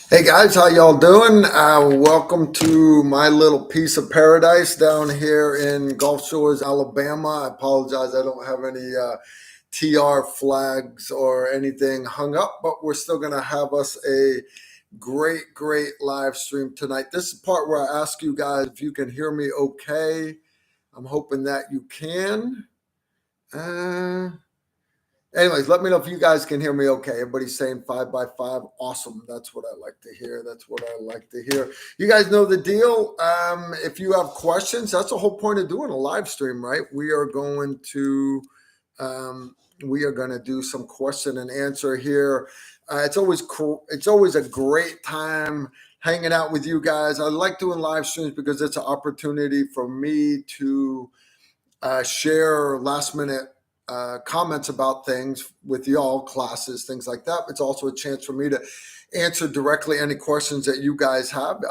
Hey guys, how y'all doing? Welcome to my little piece of paradise down here in Gulf Shores, Alabama. I apologize, I don't have any TR flags or anything hung up, but we're still going to have us a great live stream tonight. This is the part where I ask you guys if you can hear me okay. I'm hoping that you can. Uh, Anyways, let me know if you guys can hear me okay. Everybody's saying 5x5. Awesome. That's what I like to hear. That's what I like to hear. You guys know the deal. If you have questions, that's the whole point of doing a live stream, right? Um, we are going to do some question and answer here. It's always cool. It's always a great time hanging out with you guys. I like doing live streams because it's an opportunity for me to share last minute comments about things with y'all, classes, things like that. It's also a chance for me to answer directly any questions that you guys have.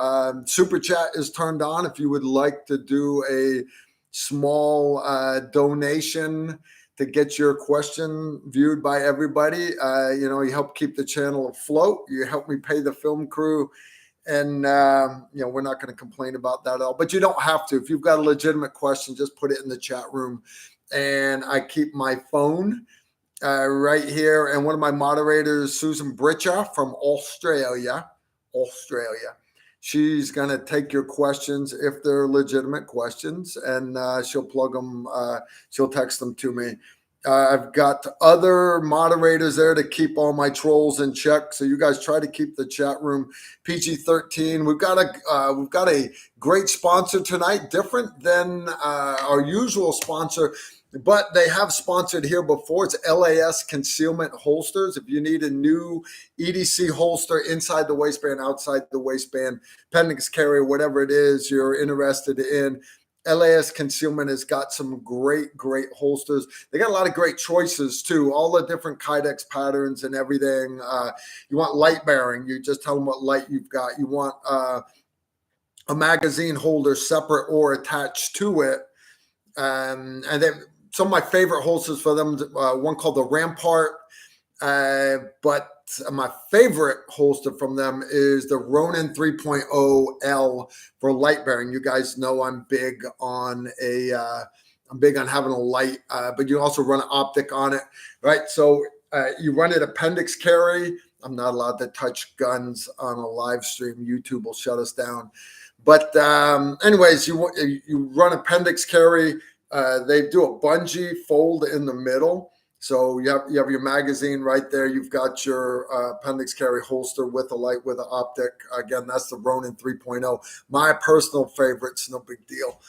Super chat is turned on if you would like to do a small donation to get your question viewed by everybody. You help keep the channel afloat. You help me pay the film crew. And we're not going to complain about that at all, but you don't have to. If you've got a legitimate question, just put it in the chat room. And I keep my phone right here. And one of my moderators, Susan Britcha from Australia, she's going to take your questions if they're legitimate questions, and she'll plug them. She'll text them to me. I've got other moderators there to keep all my trolls in check. So you guys try to keep the chat room PG-13. We've got a great sponsor tonight, different than our usual sponsor, but they have sponsored here before. It's LAS Concealment Holsters. If you need a new EDC holster inside the waistband, outside the waistband, appendix carrier, whatever it is you're interested in, LAS Concealment has got some great holsters. They got a lot of great choices too, all the different Kydex patterns and everything. You want light bearing, you just tell them what light you've got. You want a magazine holder separate or attached to it. And then some of my favorite holsters for them, one called the Rampart, but my favorite holster from them is the Ronin 3.0 L for light bearing. You guys know I'm big on having a light, but you also run an optic on it, right? So you run it appendix carry. I'm not allowed to touch guns on a live stream. YouTube will shut us down. But anyways, you run appendix carry. They do a bungee fold in the middle. So you have your magazine right there. You've got your appendix carry holster with a light, with an optic. Again, that's the Ronin 3.0. My personal favorites, no big deal.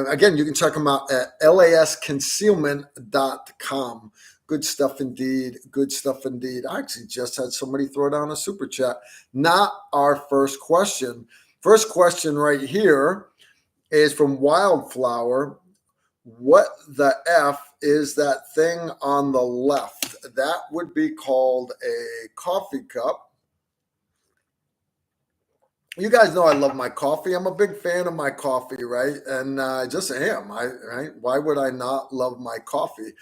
Again, you can check them out at lasconcealment.com. Good stuff indeed. Good stuff indeed. I actually just had somebody throw down a super chat. Not our first question. First question right here is from Wildflower. What the F is that thing on the left? That would be called a coffee cup. You guys know I love my coffee. I'm a big fan of my coffee, right? And I just am. Right? Why would I not love my coffee?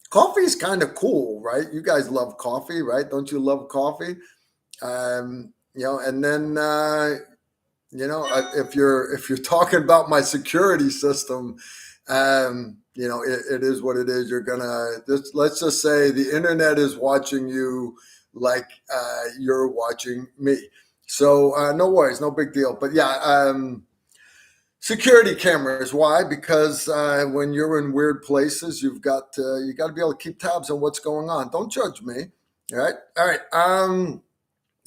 Coffee is kind of cool, right? You guys love coffee, right? Don't you love coffee? And then if you're talking about my security system, it is what it is. Let's just say the internet is watching you like you're watching me. So no worries, no big deal. But yeah, security cameras. Why? Because when you're in weird places, you got to be able to keep tabs on what's going on. Don't judge me. All right.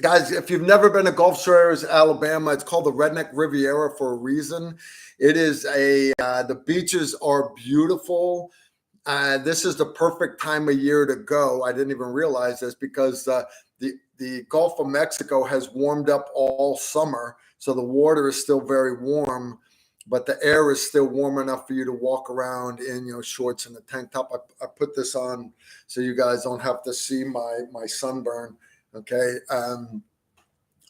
Guys, if you've never been to Gulf Shores, Alabama, it's called the Redneck Riviera for a reason. It is the beaches are beautiful. This is the perfect time of year to go. I didn't even realize this because the Gulf of Mexico has warmed up all summer. So the water is still very warm, but the air is still warm enough for you to walk around in shorts and a tank top. I put this on so you guys don't have to see my sunburn. Okay.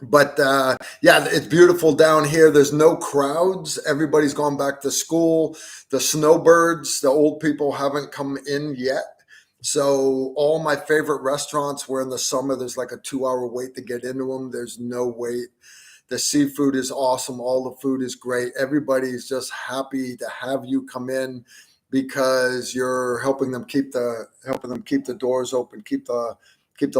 It's beautiful down here. There's no crowds. Everybody's gone back to school. The snowbirds, the old people haven't come in yet. So all my favorite restaurants were in the summer. There's like a 2-hour wait to get into them. There's no wait. The seafood is awesome. All the food is great. Everybody's just happy to have you come in because you're helping them keep the doors open, keep the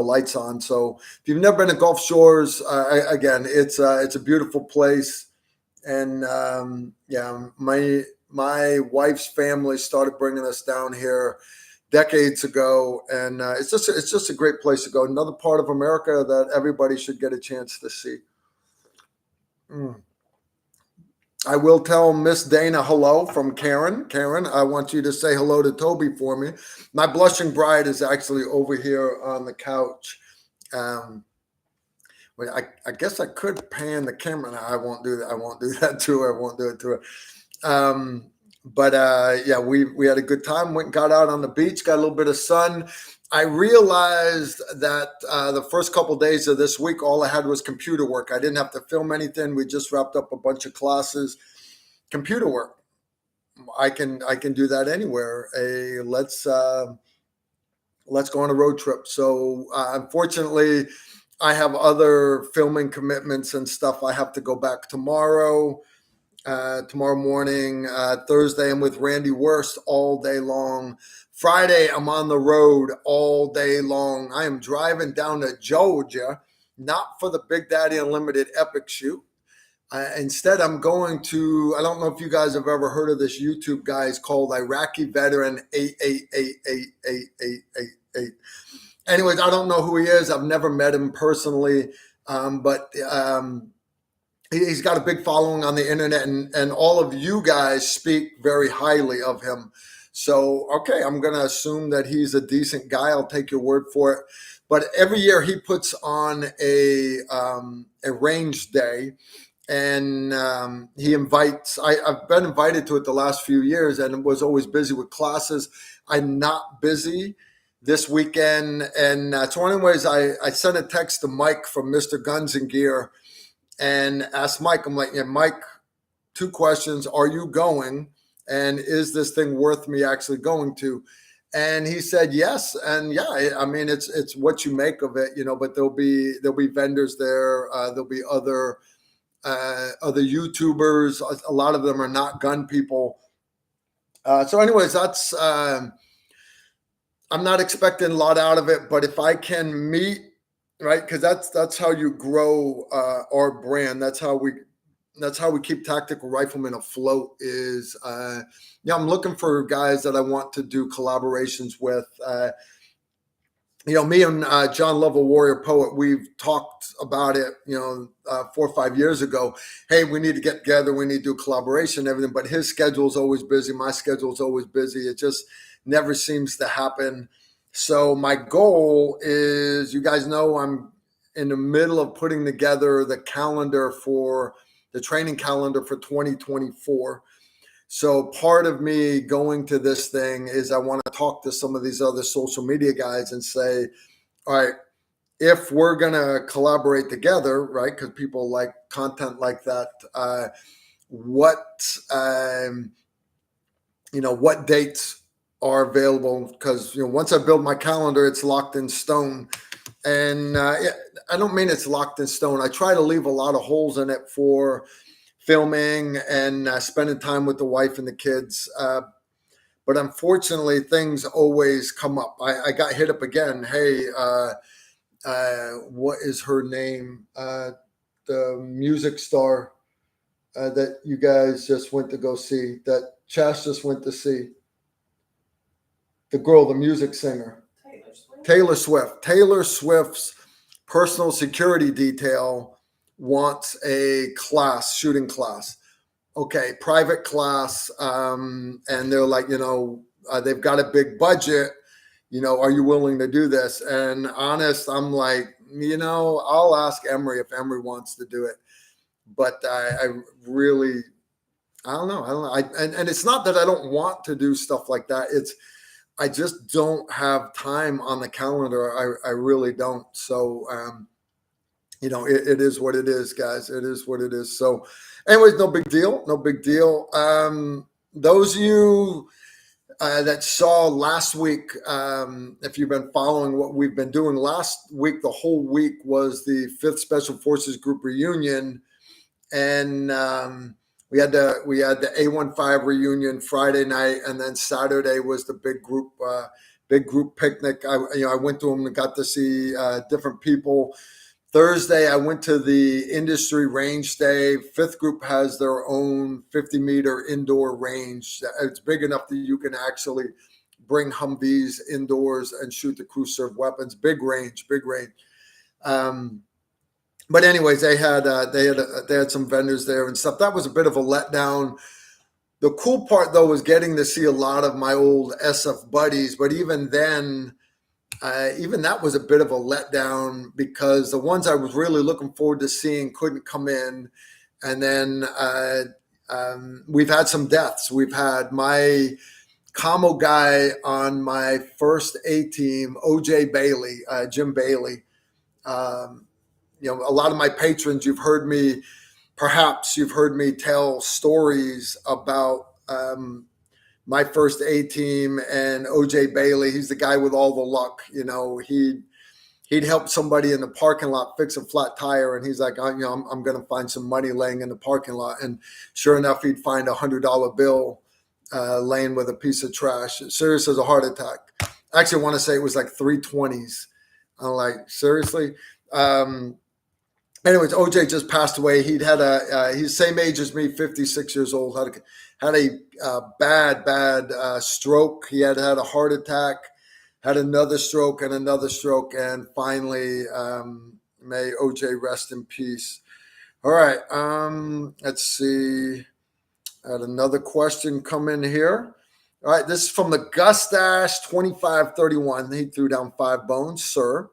lights on. So if you've never been to Gulf Shores, again, it's a beautiful place. And yeah, my wife's family started bringing us down here decades ago, and it's just a great place to go. Another part of America that everybody should get a chance to see. I will tell Miss Dana hello from Karen. Karen, I want you to say hello to Toby for me. My blushing bride is actually over here on the couch. I guess I could pan the camera. No, I won't do that. I won't do that to her. I won't do it to her. But yeah, we had a good time. Went and got out on the beach, got a little bit of sun. I realized that the first couple of days of this week, all I had was computer work. I didn't have to film anything. We just wrapped up a bunch of classes. Computer work. I can do that anywhere. Let's go on a road trip. So unfortunately, I have other filming commitments and stuff. I have to go back tomorrow morning. Thursday, I'm with Randy Wurst all day long. Friday, I'm on the road all day long. I am driving down to Georgia, not for the Big Daddy Unlimited Epic shoot. Instead, I'm going to, I don't know if you guys have ever heard of this YouTube guy. He's called Iraqi Veteran 8888888. Anyways, I don't know who he is. I've never met him personally, but he's got a big following on the internet, and all of you guys speak very highly of him. So, okay, I'm going to assume that he's a decent guy. I'll take your word for it. But every year he puts on a range day, and he invites, I've been invited to it the last few years and was always busy with classes. I'm not busy this weekend. And so anyways, I sent a text to Mike from Mr. Guns and Gear and asked Mike, I'm like, yeah, Mike, 2 questions. Are you going? And is this thing worth me actually going to? And he said yes. And yeah, I mean, it's what you make of it, but there'll be vendors there. There'll be other YouTubers. A lot of them are not gun people. So anyways, that's, I'm not expecting a lot out of it, but if I can meet, right, because that's how you grow our brand. That's how we keep Tactical Rifleman afloat. Is I'm looking for guys that I want to do collaborations with. Me and John Lovell, Warrior Poet, we've talked about it, 4 or 5 years ago. Hey, we need to get together. We need to do collaboration and everything. But his schedule is always busy. My schedule is always busy. It just never seems to happen. So my goal is, you guys know, I'm in the middle of putting together the training calendar for 2024. So part of me going to this thing is I want to talk to some of these other social media guys and say, all right, if we're going to collaborate together, right, because people like content like that, what dates are available? Because once I build my calendar, it's locked in stone. And I don't mean it's locked in stone. I try to leave a lot of holes in it for filming and spending time with the wife and the kids. But unfortunately, things always come up. I got hit up again. Hey, what is her name? The music star that you guys just went to go see, that Chas just went to see. The girl, the music singer. Taylor Swift. Taylor Swift's personal security detail wants a shooting class. Okay, private class. And they're like, they've got a big budget. Are you willing to do this? And honest, I'm like, I'll ask Emery if Emery wants to do it. But I really, I don't know. And it's not that I don't want to do stuff like that. I just don't have time on the calendar. I really don't. So, it is what it is, guys. It is what it is. So anyways, no big deal. No big deal. Those of you, that saw last week, if you've been following what we've been doing last week, the whole week was the 5th Special Forces Group reunion. And we had the A15 reunion Friday night, and then Saturday was the big group picnic. I went to them and got to see different people. Thursday, I went to the industry range day. 5th Group has their own 50-meter indoor range. It's big enough that you can actually bring Humvees indoors and shoot the crew serve weapons. Big range. But anyways, they had some vendors there and stuff. That was a bit of a letdown. The cool part though was getting to see a lot of my old SF buddies. But even then, even that was a bit of a letdown because the ones I was really looking forward to seeing couldn't come in. And then we've had some deaths. We've had my commo guy on my first A team, OJ Bailey, Jim Bailey. A lot of my patrons, you've heard me tell stories about my first A team and OJ Bailey. He's the guy with all the luck. He'd help somebody in the parking lot fix a flat tire, and he's like, I'm going to find some money laying in the parking lot. And sure enough, he'd find $100 bill laying with a piece of trash. Serious as a heart attack. Actually, I want to say it was like 320s. I'm like, seriously? Anyways, OJ just passed away. He's the same age as me, 56 years old. Had a bad stroke. He had a heart attack, had another stroke, and finally, may OJ rest in peace. All right, let's see. I had another question come in here. All right, this is from the Gustash 2531. He threw down 5 bones, sir.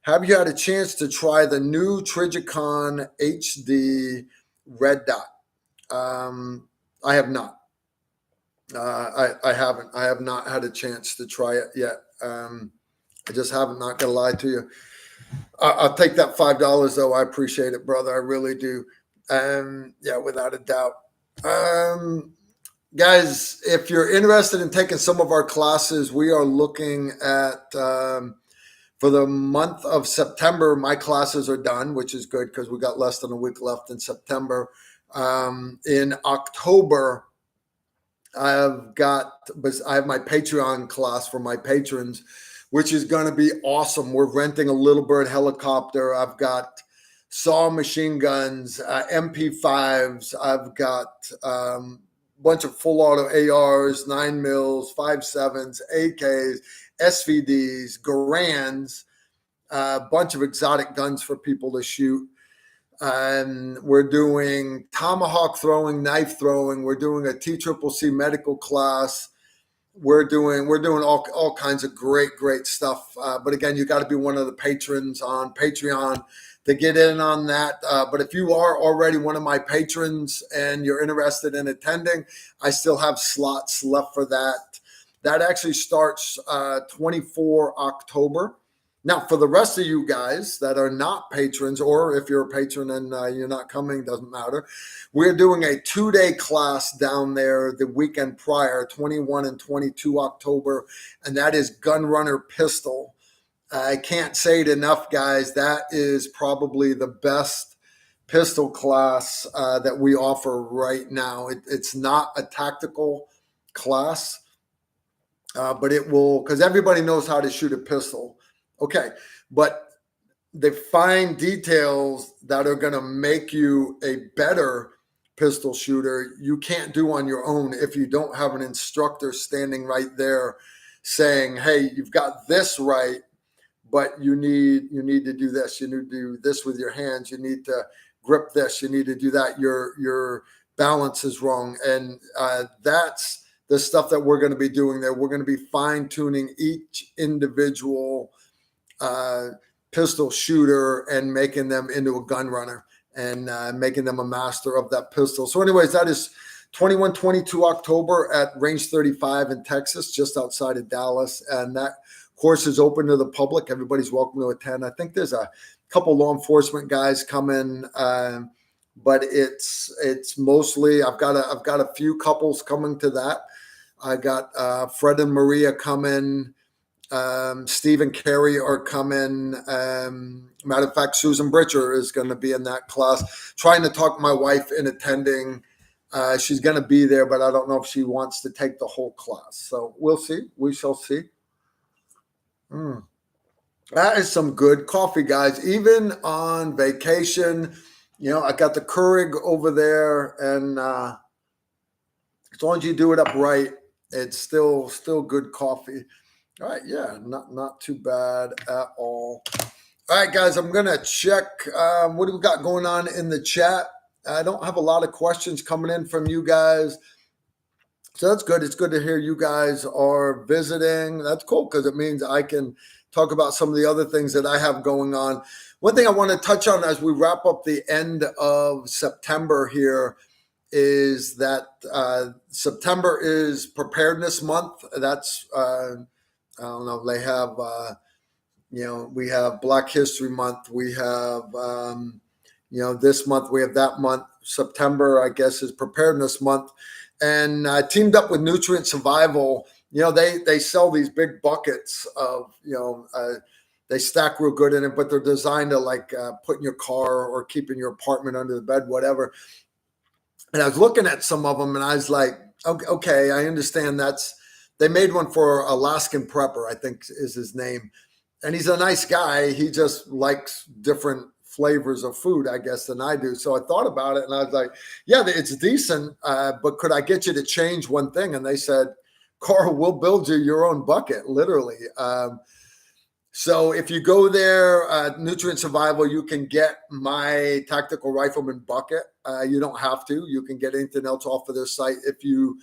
Have you had a chance to try the new Trigicon HD red dot? I have not. I haven't. I have not had a chance to try it yet. I just haven't. Not gonna lie to you. I'll take that $5 though. I appreciate it, brother. I really do. Yeah, without a doubt. Guys, if you're interested in taking some of our classes, we are looking at. For the month of September, my classes are done, which is good because we got less than a week left in September. In October, I have my Patreon class for my patrons, which is going to be awesome. We're renting a Little Bird helicopter. I've got SAW machine guns, MP5s. I've got a bunch of full auto ARs, 9mm, 5.7s, AKs, SVDs, Garands, a bunch of exotic guns for people to shoot. And we're doing tomahawk throwing, knife throwing. We're doing a TCCC medical class. We're doing all kinds of great stuff. But again, you got to be one of the patrons on Patreon to get in on that. But if you are already one of my patrons and you're interested in attending, I still have slots left for that. That actually starts 24 October. Now, for the rest of you guys that are not patrons, or if you're a patron and you're not coming, doesn't matter. We're doing a 2-day class down there the weekend prior, 21 and 22 October, and that is gun runner pistol. I can't say it enough, guys. That is probably the best pistol class that we offer right now. It's not a tactical class. But it will, because everybody knows how to shoot a pistol. Okay, but the fine details that are going to make you a better pistol shooter, you can't do on your own if you don't have an instructor standing right there saying, hey, you've got this right, but you need to do this. You need to do this with your hands. You need to grip this. You need to do that. Your balance is wrong. And that's the stuff that we're going to be doing there. We're going to be fine-tuning each individual pistol shooter and making them into a gun runner and making them a master of that pistol. So anyways, that is 21, 22 October at Range 35 in Texas, just outside of Dallas. And that course is open to the public. Everybody's welcome to attend. I think there's a couple law enforcement guys coming, but it's mostly, I've got a few couples coming to that. I got Fred and Maria coming. Steve and Carrie are coming. Matter of fact, Susan Britcher is going to be in that class. Trying to talk my wife in attending. She's going to be there, but I don't know if she wants to take the whole class. So we'll see. We shall see. That is some good coffee, guys. Even on vacation, I got the Keurig over there, and as long as you do it up right, it's still good coffee. All right, yeah, not too bad at all. All right, guys, I'm gonna check what do we got going on in the chat. I don't have a lot of questions coming in from you guys, so that's good. It's good to hear you guys are visiting. That's cool because it means I can talk about some of the other things that I have going on. One thing I want to touch on as we wrap up the end of September here is that September is Preparedness Month. That's I don't know. They have we have Black History Month. We have this month. We have that month. September, I guess, is Preparedness Month, and I teamed up with Nutrient Survival. They sell these big buckets of they stack real good in it, but they're designed to put in your car or keep in your apartment under the bed, whatever. And I was looking at some of them, and I was like, okay, I understand they made one for Alaskan Prepper, I think is his name. And he's a nice guy. He just likes different flavors of food, I guess, than I do. So I thought about it, and I was like, yeah, it's decent, but could I get you to change one thing? And they said, Carl, we'll build you your own bucket, literally. So if you go there, Nutrient Survival, you can get my Tactical Rifleman bucket. You don't have to. You can get anything else off of their site. If you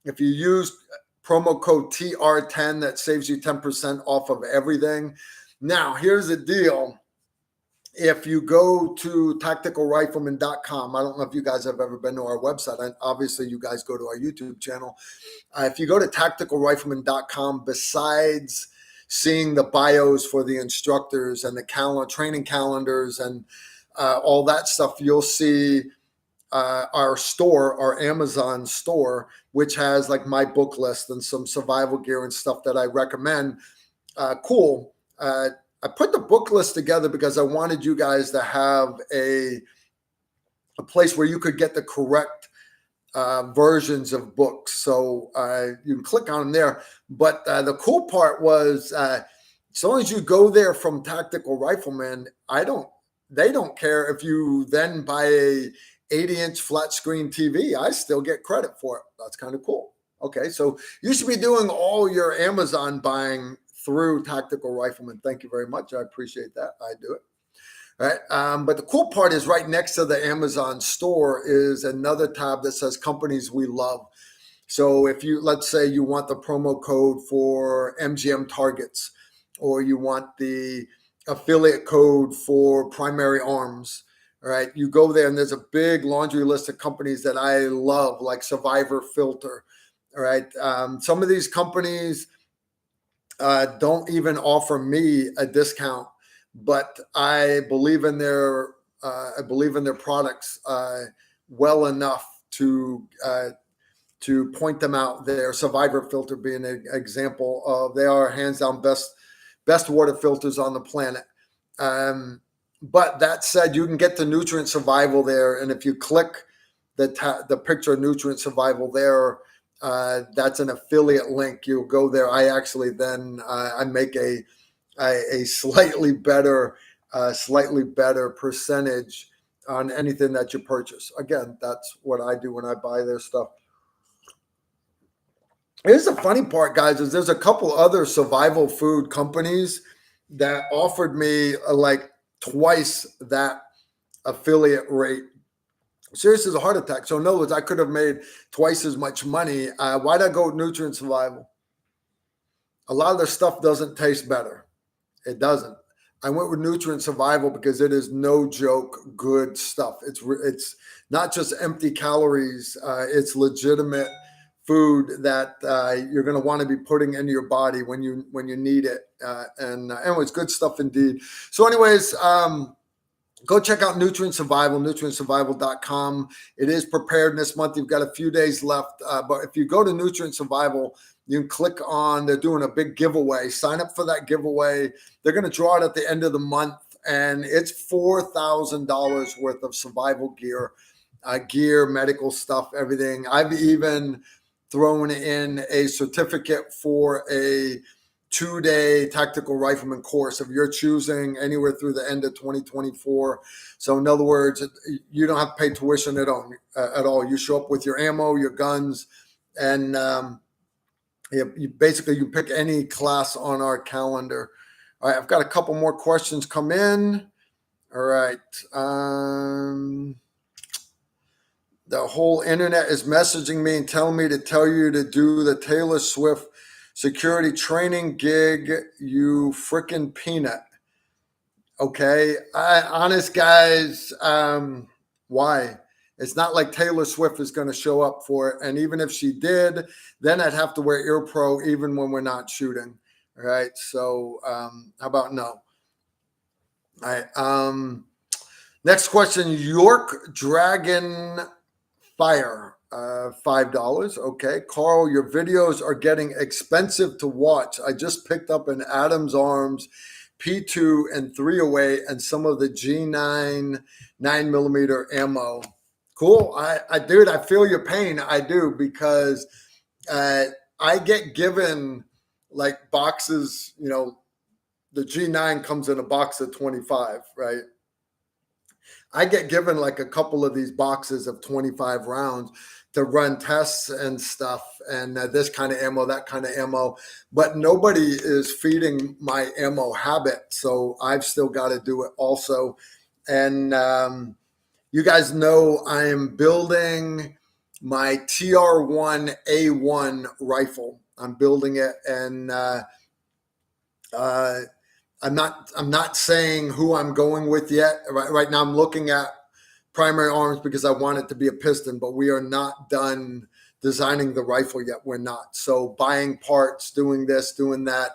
use promo code TR10, that saves you 10% off of everything. Now, here's the deal. If you go to tacticalrifleman.com, I don't know if you guys have ever been to our website. Obviously, you guys go to our YouTube channel. If you go to tacticalrifleman.com, besides seeing the bios for the instructors and the training calendars and all that stuff, you'll see our store, our Amazon store, which has like my book list and some survival gear and stuff that I recommend. Cool. I put the book list together because I wanted you guys to have a place where you could get the correct versions of books. So you can click on them there. But the cool part was, as long as you go there from Tactical Rifleman, they don't care if you then buy a 80-inch flat screen TV. I still get credit for it. That's kind of cool. Okay, so you should be doing all your Amazon buying through Tactical Rifleman. Thank you very much. I appreciate that. I do it. All right. But the cool part is right next to the Amazon store is another tab that says companies we love. So if let's say you want the promo code for MGM Targets, or you want the affiliate code for Primary Arms, all right, you go there and there's a big laundry list of companies that I love, like Survivor Filter. All right. Some of these companies don't even offer me a discount, but I believe in their products well enough to point them out there. Survivor Filter being an example of, they are hands down best water filters on the planet. But that said, you can get the Nutrient Survival there, and if you click the picture of Nutrient Survival there, that's an affiliate link. You'll go there. I actually then I make a slightly better percentage on anything that you purchase. Again, that's what I do when I buy their stuff. Here's the funny part, guys, is there's a couple other survival food companies that offered me like twice that affiliate rate. Seriously, it's a heart attack. So in other words, I could have made twice as much money. Why'd I go with Nutrient Survival? A lot of their stuff doesn't taste better. It doesn't. I went with Nutrient Survival because it is no joke good stuff. It's not just empty calories. It's legitimate food that you're going to want to be putting into your body when you need it. And anyways, good stuff indeed. So anyways, go check out Nutrient Survival, nutrientsurvival.com. It is Preparedness Month. You've got a few days left. But if you go to Nutrient Survival, you can click on, they're doing a big giveaway. Sign up for that giveaway. They're going to draw it at the end of the month, and it's $4,000 worth of survival gear, medical stuff, everything. I've even thrown in a certificate for a 2-day tactical rifleman course of your choosing, anywhere through the end of 2024. So in other words, you don't have to pay tuition at all. You show up with your ammo, your guns, and you pick any class on our calendar. All right, I've got a couple more questions come in. All right. The whole internet is messaging me and telling me to tell you to do the Taylor Swift security training gig, you frickin' peanut. Okay, honest guys, why? It's not like Taylor Swift is going to show up for it. And even if she did, then I'd have to wear ear pro even when we're not shooting. All right, so how about no? All right, next question, York Dragon Fire. $5. Okay. Carl, your videos are getting expensive to watch. I just picked up an Adams Arms P2 and 308 and some of the G9 9mm ammo. Cool. Dude, I feel your pain. I do, because I get given like boxes, the G9 comes in a box of 25, right? I get given like a couple of these boxes of 25 rounds to run tests and stuff, and this kind of ammo, that kind of ammo, but nobody is feeding my ammo habit. So I've still got to do it also. And you guys know I am building my TR1A1 rifle. I'm building it, and I'm not saying who I'm going with yet. Right now I'm looking at primary arms because I want it to be a piston, but we are not done designing the rifle yet. We're not. So buying parts, doing this, doing that.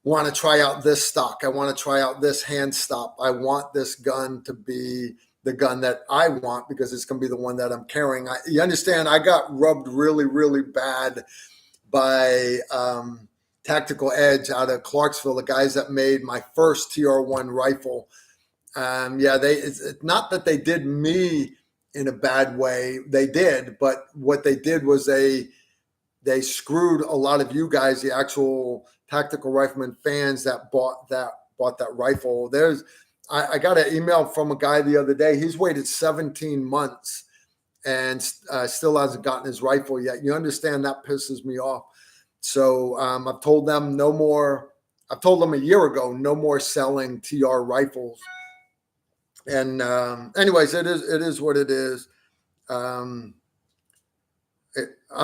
Want to try out this stock. I want to try out this hand stop. I want this gun to be the gun that I want because it's going to be the one that I'm carrying. You understand, I got rubbed really, really bad by Tactical Edge out of Clarksville, the guys that made my first TR1 rifle. It's not that they did me in a bad way. They did, but what they did was they screwed a lot of you guys, the actual tactical rifleman fans that bought that rifle. I got an email from a guy the other day. He's waited 17 months and still hasn't gotten his rifle yet. You understand, that pisses me off. So I've told them no more. I've told them a year ago, no more selling TR rifles. And anyways, it is what it is. I'm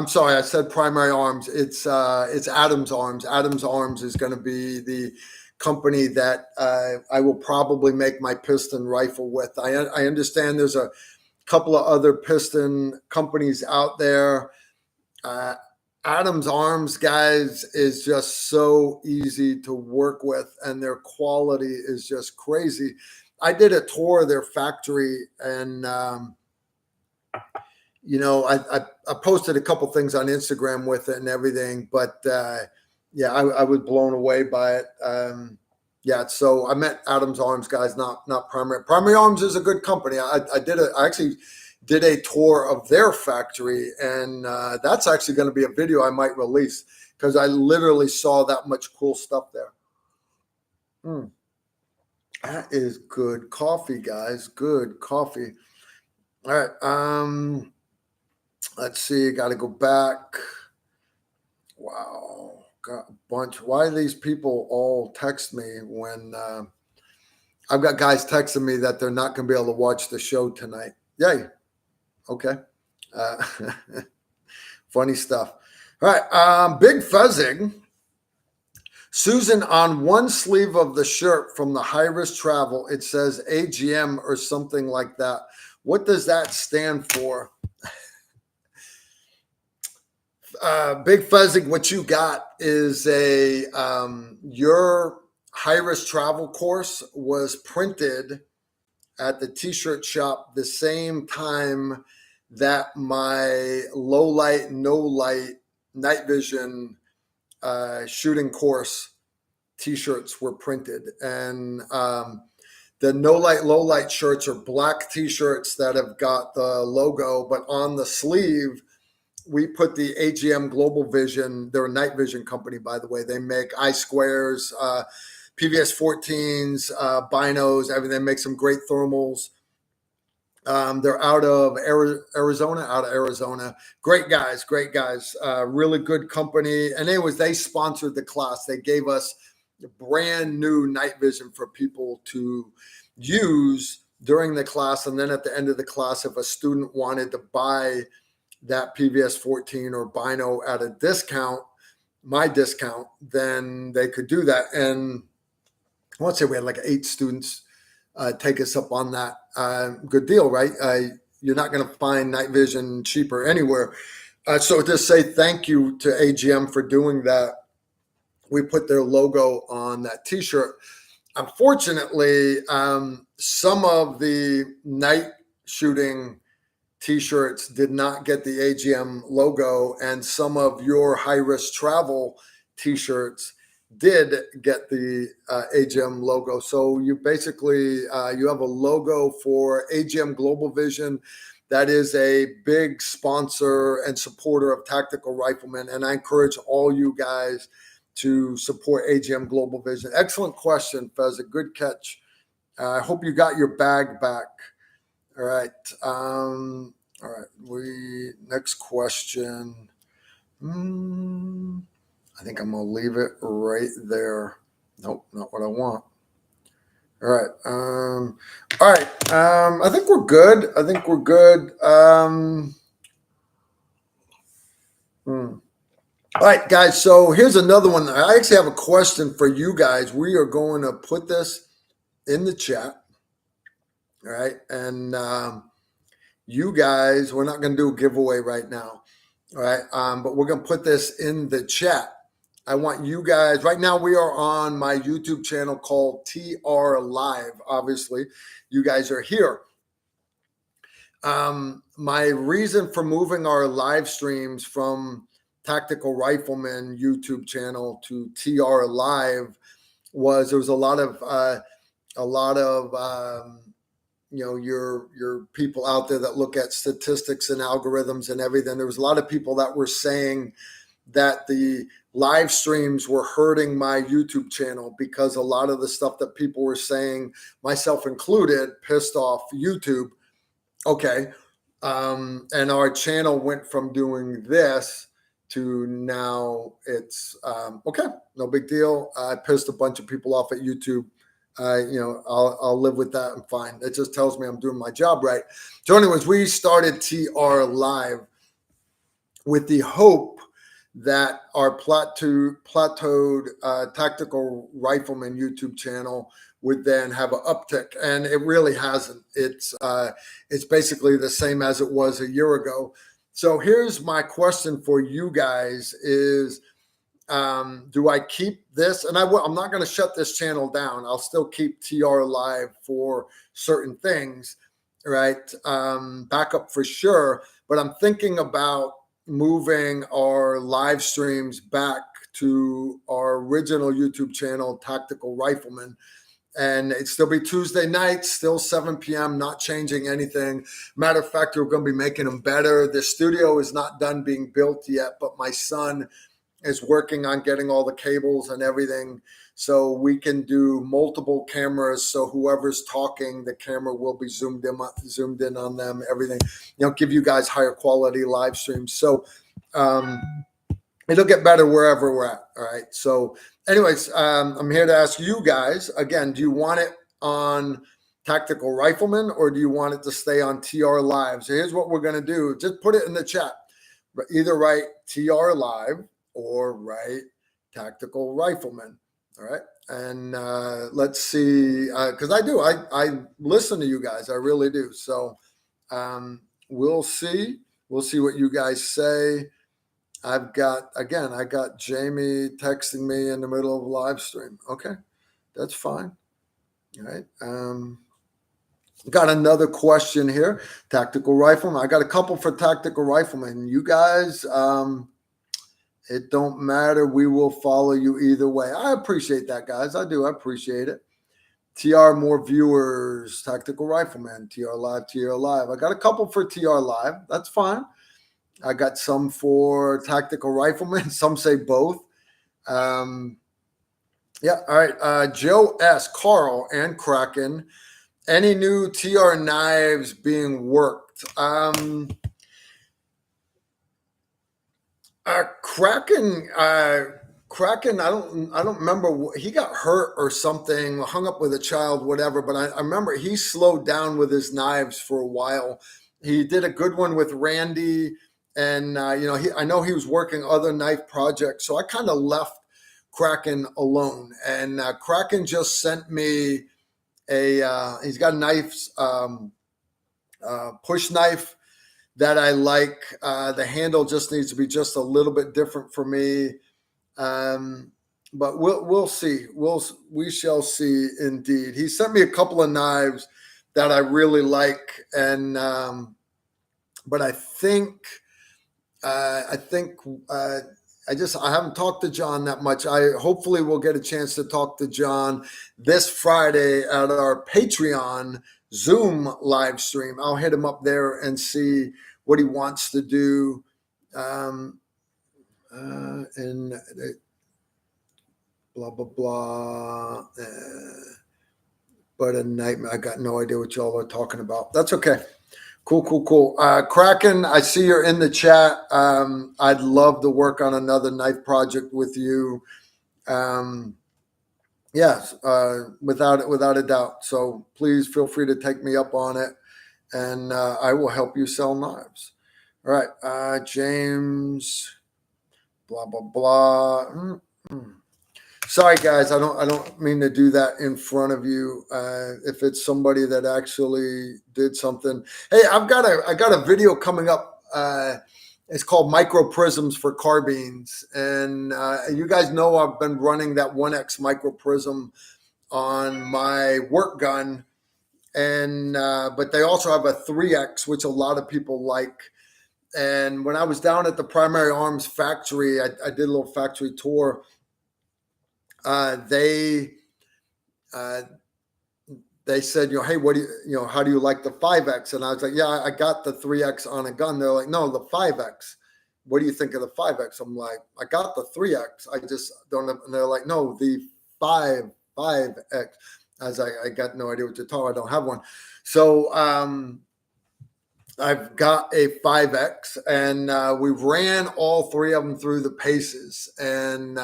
sorry, I said primary arms. It's Adams Arms. Adams Arms is going to be the company that I will probably make my piston rifle with. I understand there's a couple of other piston companies out there. Adams Arms, guys, is just so easy to work with, and their quality is just crazy. I did a tour of their factory, and I posted a couple things on Instagram with it and everything, but I was blown away by it. So I met Adams Arms, guys, not Primary. Primary Arms is a good company. I actually did a tour of their factory, and that's actually going to be a video I might release because I literally saw that much cool stuff there. That is good coffee, guys. Good coffee. All right. Let's see. Got to go back. Wow. Got a bunch. Why do these people all text me when I've got guys texting me that they're not going to be able to watch the show tonight? Yay. Okay. Funny stuff. All right. Big Fuzzing. Susan, on one sleeve of the shirt from the High Risk Travel, it says AGM or something like that. What does that stand for? Big Fuzzing, what you got is your High Risk Travel course was printed at the t-shirt shop the same time that my low light, no light night vision shooting course t-shirts were printed. And the no light, low light shirts are black t-shirts that have got the logo, but on the sleeve, we put the AGM Global Vision. They're a night vision company, by the way. They make I squares, PVS 14s, binos, everything. They make some great thermals. They're out of Arizona. Great guys. Really good company. And anyways, they sponsored the class. They gave us brand new night vision for people to use during the class. And then at the end of the class, if a student wanted to buy that PVS 14 or Bino at a discount, my discount, then they could do that. And I want to say we had like 8 students take us up on that. Good deal, right? You're not going to find night vision cheaper anywhere. So just say thank you to AGM for doing that. We put their logo on that t-shirt. Unfortunately, some of the night shooting t-shirts did not get the AGM logo, and some of your high-risk travel t-shirts did get the AGM logo. So you basically, you have a logo for AGM Global Vision. That is a big sponsor and supporter of Tactical Rifleman, and I encourage all you guys to support AGM Global Vision. Excellent question, Fez. A good catch. I hope you got your bag back. All right. All right. Next question. I think I'm going to leave it right there. Nope, not what I want. All right. All right. I think we're good. All right, guys. So here's another one. I actually have a question for you guys. We are going to put this in the chat. All right. And you guys, we're not going to do a giveaway right now. All right. But we're going to put this in the chat. I want you guys, right now we are on my YouTube channel called TR Live. Obviously, you guys are here. My reason for moving our live streams from Tactical Rifleman YouTube channel to TR Live was there was a lot of your people out there that look at statistics and algorithms and everything. There was a lot of people that were saying that the live streams were hurting my YouTube channel because a lot of the stuff that people were saying, myself included, pissed off YouTube. Okay. And our channel went from doing this to now it's okay, no big deal. I pissed a bunch of people off at YouTube. I'll live with that. I'm fine. It just tells me I'm doing my job right. So anyways, we started TR Live with the hope that our plateaued Tactical Rifleman YouTube channel would then have an uptick, and it really hasn't. It's basically the same as it was a year ago. So here's my question for you guys is, do I keep this? And I'm not going to shut this channel down. I'll still keep TR Live for certain things, right? Backup for sure. But I'm thinking about moving our live streams back to our original YouTube channel, Tactical Rifleman. And it'd still be Tuesday nights, still 7 p.m., not changing anything. Matter of fact, we're going to be making them better. The studio is not done being built yet, but my son is working on getting all the cables and everything so we can do multiple cameras. So whoever's talking, the camera will be zoomed in on them, everything, give you guys higher quality live streams. So it'll get better wherever we're at. All right. So anyways, I'm here to ask you guys again, do you want it on Tactical Rifleman or do you want it to stay on TR Live? So here's what we're going to do. Just put it in the chat. Either write TR Live or write Tactical Rifleman. All right. And let's see, because I listen to you guys. I really do. So we'll see. We'll see what you guys say. I got Jamie texting me in the middle of a live stream. Okay. That's fine. All right. Got another question here. Tactical Rifleman. I got a couple for Tactical Rifleman. You guys, it don't matter. We will follow you either way. I appreciate that, guys. I do. I appreciate it. TR, more viewers. Tactical Rifleman. TR Live, TR Live. I got a couple for TR Live. That's fine. I got some for Tactical Rifleman. Some say both. Yeah. All right. Joe S., Carl, and Kraken. Any new TR knives being worked? Kraken, Kraken. I don't remember. He got hurt or something, hung up with a child, whatever. But I remember he slowed down with his knives for a while. He did a good one with Randy, and I know he was working other knife projects, so I kind of left Kraken alone. And Kraken just sent me he's got a knives, push knife that I like. The handle just needs to be just a little bit different for me. But we'll see. We shall see indeed. He sent me a couple of knives that I really like, and but I think I haven't talked to John that much. I hopefully will get a chance to talk to John this Friday at our Patreon Zoom live stream. I'll hit him up there and see what he wants to do. And blah, blah, blah. But a nightmare. I got no idea what y'all are talking about. That's okay. Cool. Kraken, I see you're in the chat. I'd love to work on another knife project with you. Yes, without a doubt. So please feel free to take me up on it, and I will help you sell knives. All right, James, blah blah blah. Sorry, guys, I don't mean to do that in front of you. If it's somebody that actually did something, hey, I got a video coming up. It's called Micro Prisms for Carbines, and you guys know I've been running that 1X Micro Prism on my work gun, and but they also have a 3X, which a lot of people like. And when I was down at the Primary Arms factory, I did a little factory tour. They said, hey, what do you, how do you like the 5X? And I was like, yeah, I got the 3X on a gun. They're like, no, the 5X. What do you think of the 5X? I'm like, I got the 3X. I just don't have, and they're like, no, the 5X. I was like, I got no idea what you're talking about. I don't have one. So I've got a 5X, and we ran all three of them through the paces, and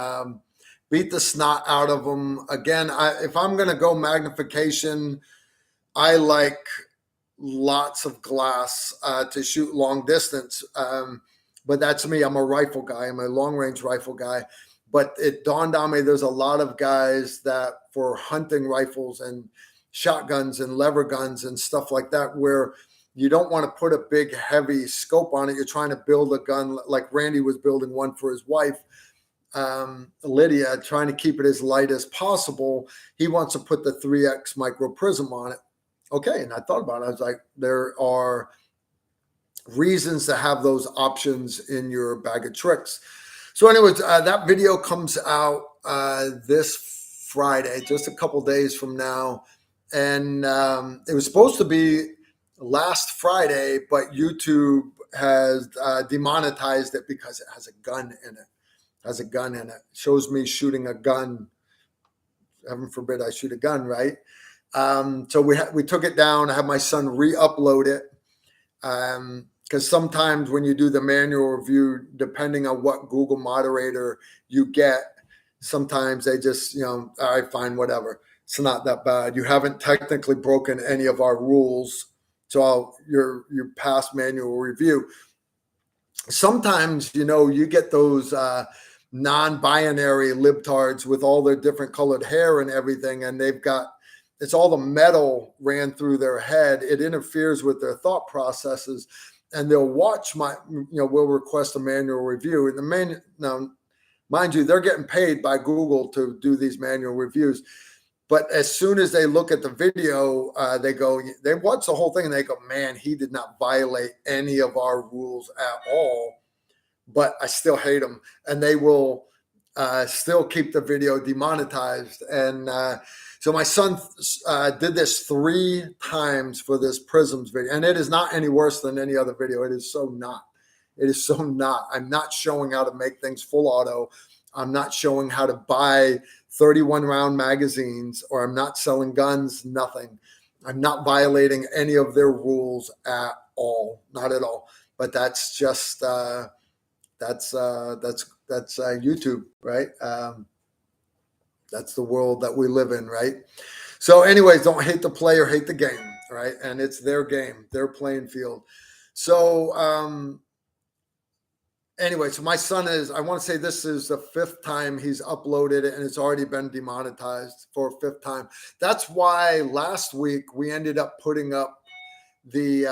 beat the snot out of them. Again, if I'm going to go magnification, I like lots of glass to shoot long distance. But that's me. I'm a rifle guy. I'm a long-range rifle guy. But it dawned on me there's a lot of guys that for hunting rifles and shotguns and lever guns and stuff like that, where you don't want to put a big, heavy scope on it. You're trying to build a gun like Randy was building one for his wife. Lydia, trying to keep it as light as possible. He wants to put the 3X Micro Prism on it. Okay, and I thought about it. I was like, there are reasons to have those options in your bag of tricks. So anyways, that video comes out this Friday, just a couple days from now. And it was supposed to be last Friday, but YouTube has demonetized it because it has a gun in it. Shows me shooting a gun. Heaven forbid I shoot a gun, right? So we took it down. I had my son re-upload it. Because sometimes when you do the manual review, depending on what Google moderator you get, sometimes they just, all right, fine, whatever. It's not that bad. You haven't technically broken any of our rules. So your past manual review. Sometimes, you get those non-binary libtards with all their different colored hair and everything, and it's all the metal ran through their head. It interferes with their thought processes, and they'll watch we'll request a manual review. And now, mind you, they're getting paid by Google to do these manual reviews. But as soon as they look at the video, they watch the whole thing and they go, man, he did not violate any of our rules at all. But I still hate him. And they will still keep the video demonetized. And so my son did this 3 times for this Prisms video. And it is not any worse than any other video. It is so not. It is so not. I'm not showing how to make things full auto. I'm not showing how to buy 31 round magazines, or I'm not selling guns, nothing. I'm not violating any of their rules at all, not at all. But that's just that's YouTube, right? That's the world that we live in, right? So, anyways, don't hate the player, hate the game, right? And it's their game, their playing field. So, anyway, so my son I want to say this is the 5th time he's uploaded it, and it's already been demonetized for a 5th time. That's why last week we ended up putting up the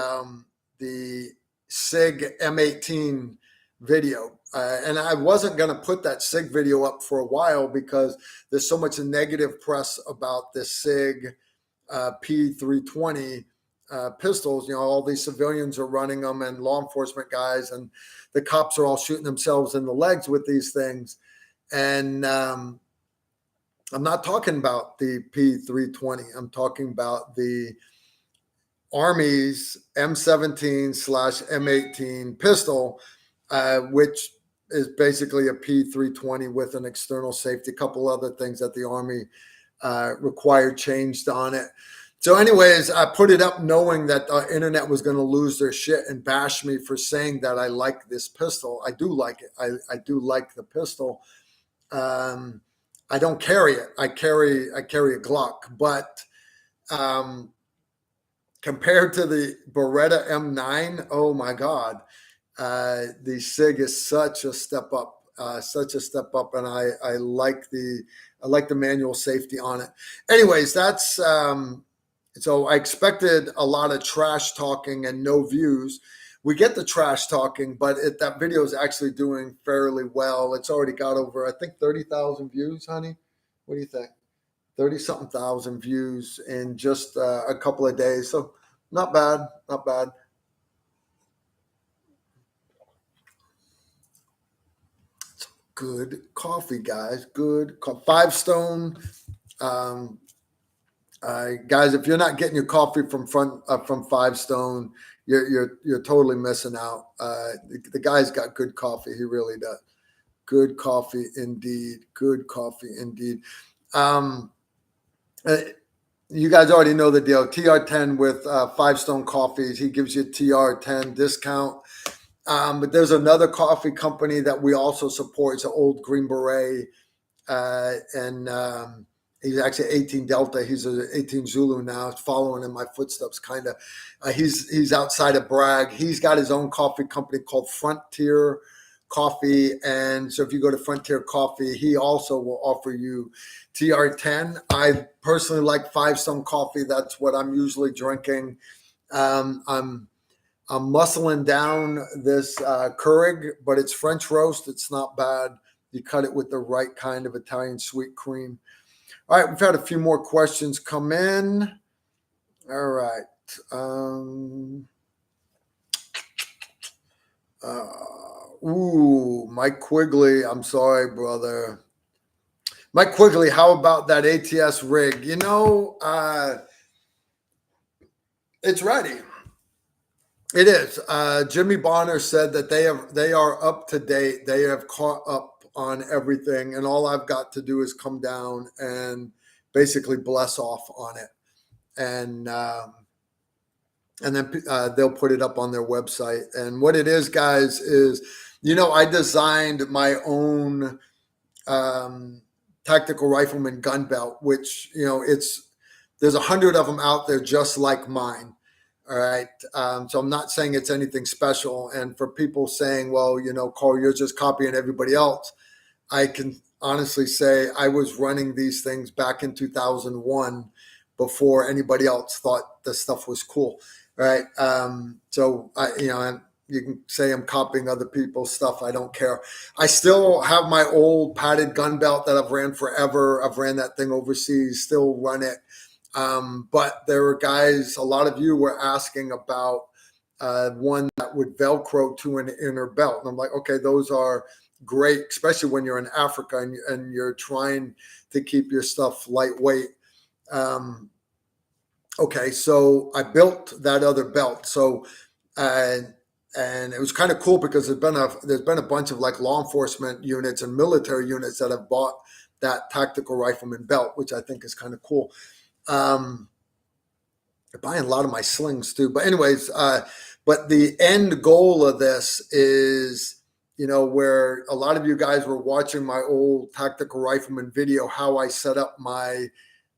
Sig M18 video. And I wasn't going to put that Sig video up for a while because there's so much negative press about the Sig P320 pistols. All these civilians are running them, and law enforcement guys, and the cops are all shooting themselves in the legs with these things. And I'm not talking about the P320. I'm talking about the Army's M17/M18 pistol, which is basically a P320 with an external safety, a couple other things that the Army required changed on it. So anyways, I put it up knowing that the internet was going to lose their shit and bash me for saying that I like this pistol. I do like it. I do like the pistol. I don't carry it. I carry a Glock, but compared to the Beretta M9, oh my God, the Sig is such a step up, and I like the manual safety on it. Anyways, that's so I expected a lot of trash talking and no views. We get the trash talking, but that video is actually doing fairly well. It's already got over, I think, 30,000 views, honey. What do you think? 30-something thousand views in just a couple of days. So not bad, not bad. It's good coffee, guys. Good 5 Stone. Guys, if you're not getting your coffee from 5 Stone, you're totally missing out. The guy's got good coffee. He really does. Good coffee indeed. Good coffee indeed. You guys already know the deal. TR10 with 5 Stone Coffees. He gives you a TR10 discount. But there's another coffee company that we also support. It's an old Green Beret. And he's actually 18 Delta. He's an 18 Zulu now. He's following in my footsteps, kind of. He's outside of Bragg. He's got his own coffee company called Frontier Coffee. And so if you go to Frontier Coffee, he also will offer you TR10. I personally like 5 Stone coffee. That's what I'm usually drinking. I'm muscling down this Keurig, but it's French roast. It's not bad. You cut it with the right kind of Italian sweet cream. All right, we've had a few more questions come in. All right. Mike Quigley. I'm sorry, brother. Mike Quigley, how about that ATS rig? It's ready. It is. Jimmy Bonner said that they are up to date. They have caught up on everything, and all I've got to do is come down and basically bless off on it, and then they'll put it up on their website. And what it is, guys, is I designed my own tactical rifleman gun belt, which there's 100 of them out there just like mine. All right. So I'm not saying it's anything special. And for people saying, well, Carl, you're just copying everybody else, I can honestly say I was running these things back in 2001 before anybody else thought this stuff was cool. Right. So you can say I'm copying other people's stuff. I don't care. I still have my old padded gun belt that I've ran forever. I've ran that thing overseas, still run it. But there were guys, a lot of you were asking about one that would Velcro to an inner belt. And I'm like, okay, those are great, especially when you're in Africa and you're trying to keep your stuff lightweight. Okay, so I built that other belt. So, and it was kind of cool because there's been a bunch of like law enforcement units and military units that have bought that tactical rifleman belt, which I think is kind of cool. They're buying a lot of my slings too. But anyways, but the end goal of this is, you know, where a lot of you guys were watching my old tactical rifleman video, how I set up my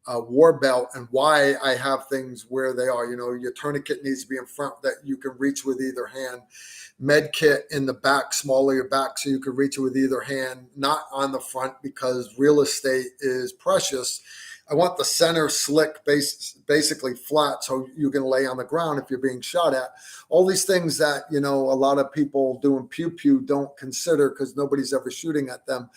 war belt and why I have things where they are. You know, your tourniquet needs to be in front that you can reach with either hand. Med kit in the back, small of your back, so you can reach it with either hand, not on the front because real estate is precious. I want the center slick, basically flat, so you can lay on the ground if you're being shot at. All these things that, you know, a lot of people doing pew-pew don't consider because nobody's ever shooting at them.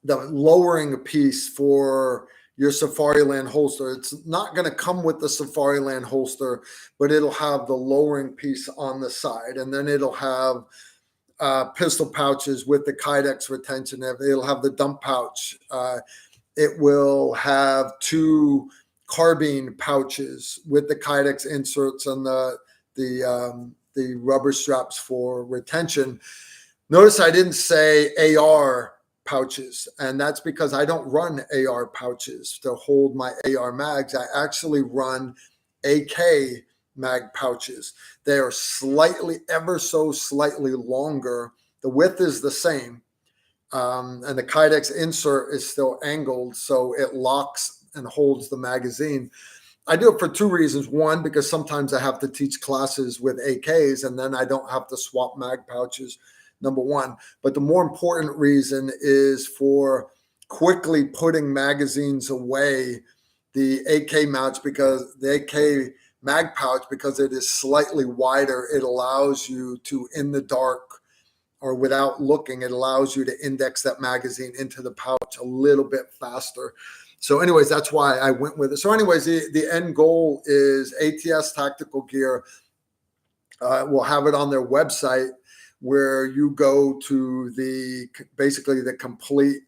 The lowering piece for your Safariland holster, it's not going to come with the Safariland holster, but it'll have the lowering piece on the side, and then it'll have pistol pouches with the Kydex retention. It'll have the dump pouch. It will have 2 carbine pouches with the Kydex inserts and the rubber straps for retention. Notice I didn't say AR pouches, and that's because I don't run AR pouches to hold my AR mags. I actually run AK mag pouches. They are slightly, ever so slightly longer. The width is the same, and the Kydex insert is still angled, so it locks and holds the magazine. I do it for 2 reasons. One, because sometimes I have to teach classes with AKs, and then I don't have to swap mag pouches. Number one. But the more important reason is for quickly putting magazines away. The AK pouch, because the AK mag pouch, because it is slightly wider, it allows you to, in the dark or without looking, it allows you to index that magazine into the pouch a little bit faster. So anyways, that's why I went with it. So anyways, the end goal is ATS Tactical Gear. We'll have it on their website, where you go to basically the complete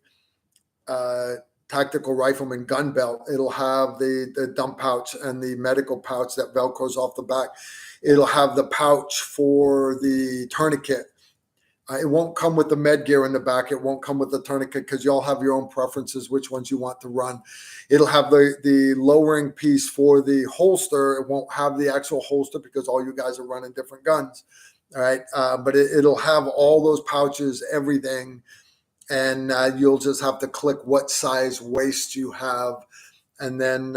tactical rifleman gun belt. It'll have the dump pouch and the medical pouch that Velcros off the back. It'll have the pouch for the tourniquet. It won't come with the med gear in the back. It won't come with the tourniquet because y'all have your own preferences, which ones you want to run. It'll have the lowering piece for the holster. It won't have the actual holster because all you guys are running different guns. All right. But it'll have all those pouches, everything. And you'll just have to click what size waist you have. And then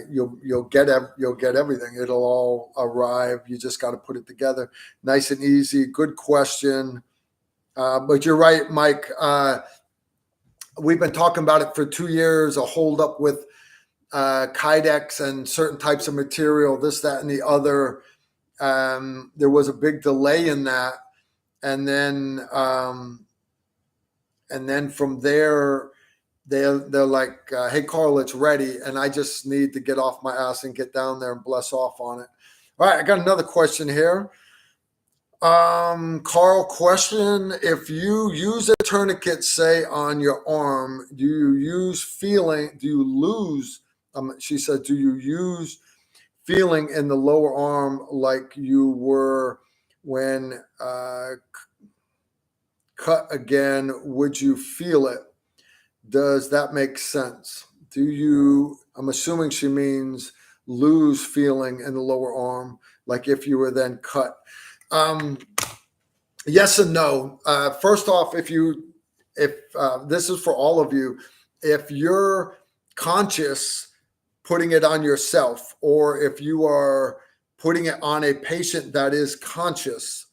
you'll get everything. It'll all arrive. You just got to put it together. Nice and easy. Good question. But you're right, Mike. We've been talking about it for 2 years, a hold up with Kydex and certain types of material, this, that, and the other. There was a big delay in that, and then from there, they're like, "Hey, Carl, it's ready," and I just need to get off my ass and get down there and bless off on it. All right, I got another question here. Carl, question: if you use a tourniquet, say on your arm, do you use feeling? Do you lose? She said, do you use feeling in the lower arm like you were when cut again? Would you feel it? Does that make sense? Do you, I'm assuming she means lose feeling in the lower arm, like if you were then cut. Yes and no. First off, if this is for all of you, if you're conscious putting it on yourself, or if you are putting it on a patient that is conscious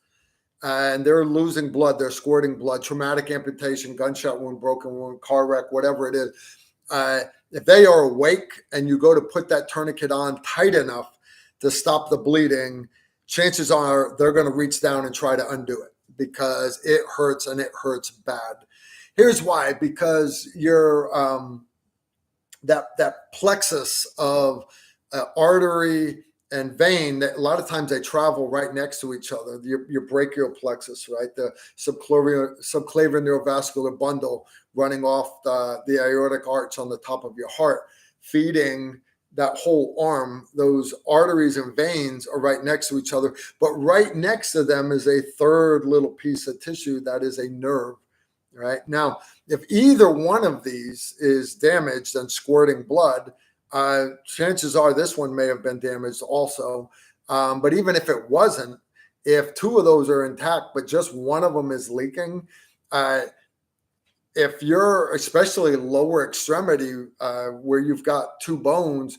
and they're losing blood, they're squirting blood, traumatic amputation, gunshot wound, broken wound, car wreck, whatever it is, if they are awake and you go to put that tourniquet on tight enough, to stop the bleeding, chances are they're going to reach down and try to undo it because it hurts, and it hurts bad. Here's why: because your that plexus of artery and vein, that a lot of times they travel right next to each other. Your brachial plexus, right, the subclavian neurovascular bundle running off the aortic arch on the top of your heart, feeding that whole arm. Those arteries and veins are right next to each other, but right next to them is a third little piece of tissue that is a nerve. Right now, if either one of these is damaged and squirting blood, chances are this one may have been damaged also. But even if it wasn't, if two of those are intact, but just one of them is leaking, if you're especially lower extremity where you've got two bones,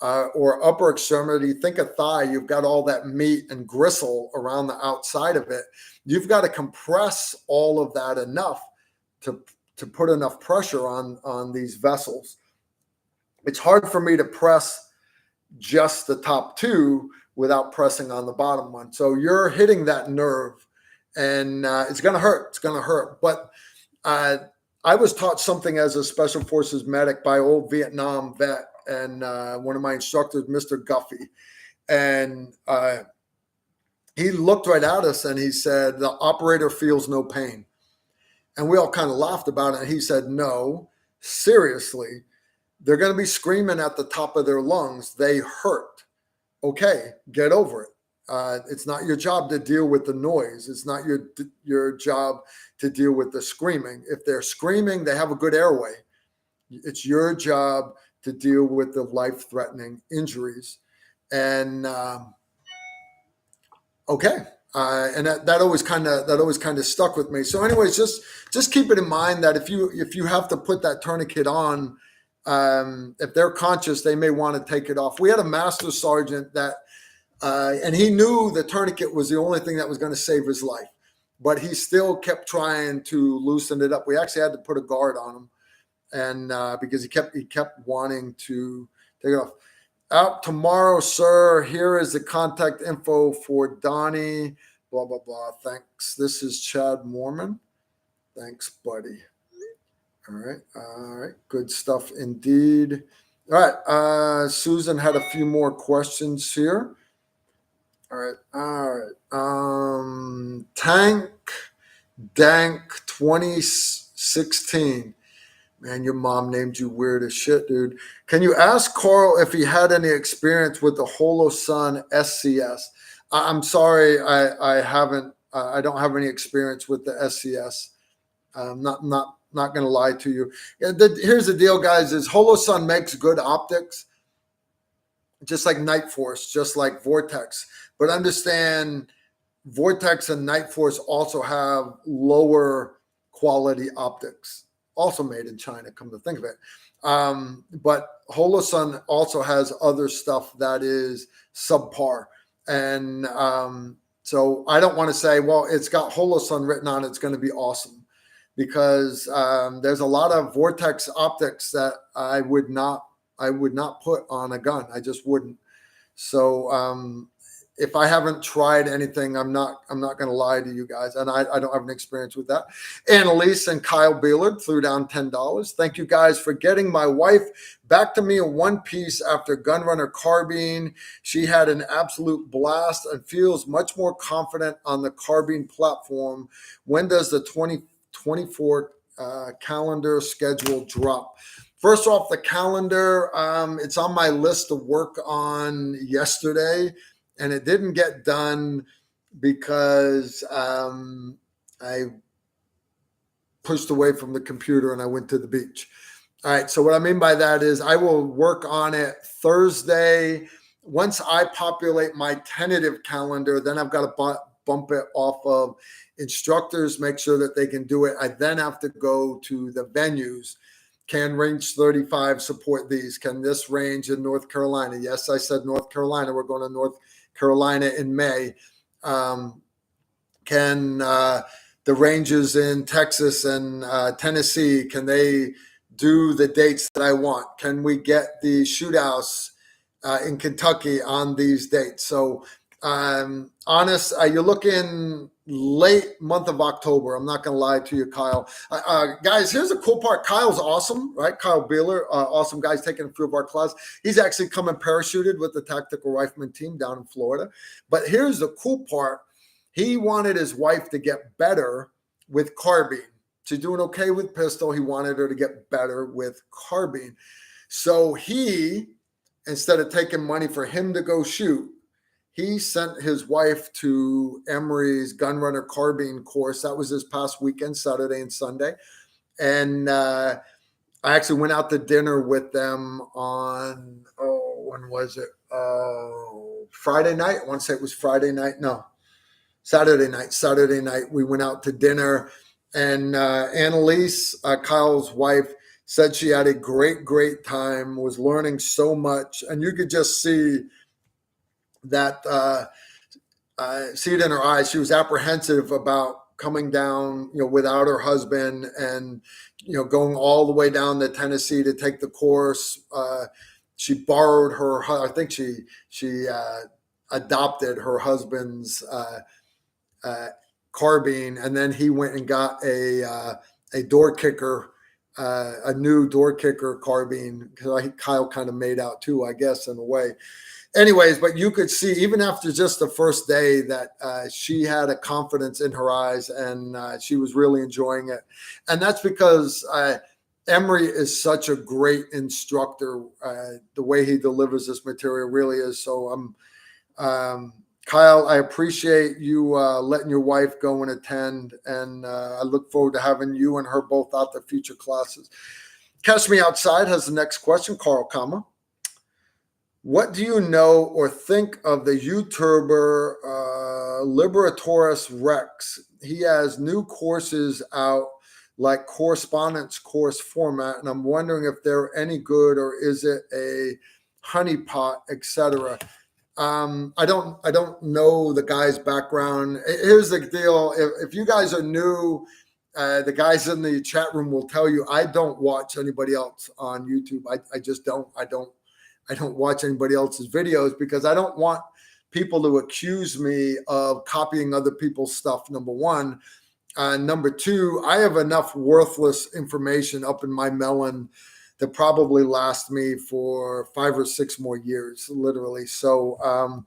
or upper extremity, think of thigh, you've got all that meat and gristle around the outside of it. You've got to compress all of that enough to put enough pressure on these vessels. It's hard for me to press just the top two without pressing on the bottom one. So you're hitting that nerve, and it's going to hurt. It's going to hurt. But I was taught something as a Special Forces medic by old Vietnam vet and one of my instructors, Mr. Guffey. And he looked right at us and he said, "The operator feels no pain." And we all kind of laughed about it. And he said, "No, seriously, they're going to be screaming at the top of their lungs. They hurt. Okay, get over it. It's not your job to deal with the noise. It's not your job to deal with the screaming. If they're screaming, they have a good airway. It's your job to deal with the life-threatening injuries." And okay. And that always kind of stuck with me. So anyways, just keep it in mind that if you have to put that tourniquet on, if they're conscious, they may want to take it off. We had a master sergeant that, and he knew the tourniquet was the only thing that was going to save his life, but he still kept trying to loosen it up. We actually had to put a guard on him, and because he kept wanting to take it off. Out tomorrow, sir. Here is the contact info for Donnie. Blah, blah, blah. Thanks. This is Chad Mormon. Thanks, buddy. All right. Good stuff indeed. All right. Susan had a few more questions here. All right. Tank Dank 2016. Man, your mom named you weird as shit, dude. Can you ask Carl if he had any experience with the HoloSun SCS? I'm sorry, I haven't. I don't have any experience with the SCS. I'm not going to lie to you. Here's the deal, guys: is HoloSun makes good optics, just like Night Force, just like Vortex. But understand, Vortex and Night Force also have lower quality optics. Also made in China, come to think of it. But HoloSun also has other stuff that is subpar. And so I don't want to say, well, it's got HoloSun written on it, it's going to be awesome. Because there's a lot of Vortex optics that I would not put on a gun. I just wouldn't. So if I haven't tried anything, I'm not going to lie to you guys, and I don't have an experience with that. Annalise and Kyle Beelard threw down $10. Thank you guys for getting my wife back to me in one piece after Gunrunner Carbine. She had an absolute blast and feels much more confident on the Carbine platform. When does the 2024 calendar schedule drop? First off, the calendar, it's on my list to work on yesterday. And it didn't get done because I pushed away from the computer and I went to the beach. All right. So what I mean by that is I will work on it Thursday. Once I populate my tentative calendar, then I've got to bump it off of instructors, make sure that they can do it. I then have to go to the venues. Can range 35 support these? Can this range in North Carolina? Yes, I said North Carolina. We're going to North Carolina in May. Can the ranges in Texas and Tennessee, can they do the dates that I want? Can we get the shootouts in Kentucky on these dates. So honest, you're looking late month of October. I'm not going to lie to you, Kyle. Guys, here's the cool part. Kyle's awesome, right? Kyle Beeler, awesome guy's taking a few of our classes. He's actually coming parachuted with the Tactical Rifleman team down in Florida. But here's the cool part. He wanted his wife to get better with carbine. She's doing okay with pistol. He wanted her to get better with carbine. So he, instead of taking money for him to go shoot, he sent his wife to Emory's Gunrunner Carbine course. That was this past weekend, Saturday and Sunday. And I actually went out to dinner with them on, when was it? Friday night. I want to say it was Friday night. No, Saturday night. Saturday night, we went out to dinner. And Annalise, Kyle's wife, said she had a great time, was learning so much. And you could just see that, see it in her eyes. She was apprehensive about coming down, without her husband and, going all the way down to Tennessee to take the course. She borrowed I think she adopted her husband's carbine, and then he went and got a door kicker, a new door kicker carbine, because Kyle kind of made out too, I guess, in a way. Anyways, but you could see even after just the first day that she had a confidence in her eyes, and she was really enjoying it. And that's because Emory is such a great instructor. The way he delivers this material really is. So Kyle, I appreciate you letting your wife go and attend, and I look forward to having you and her both out to future classes. Catch Me Outside has the next question, Carl, comma. What do you know or think of the YouTuber Liberataurus Rex? He has new courses out, like correspondence course format, and I'm wondering if they're any good, or is it a honeypot, etc. I don't know the guy's background. Here's the deal: if you guys are new, the guys in the chat room will tell you I don't watch anybody else on YouTube. I just don't. I don't watch anybody else's videos because I don't want people to accuse me of copying other people's stuff, number one. Number two, I have enough worthless information up in my melon that probably last me for 5 or 6 more years, literally. So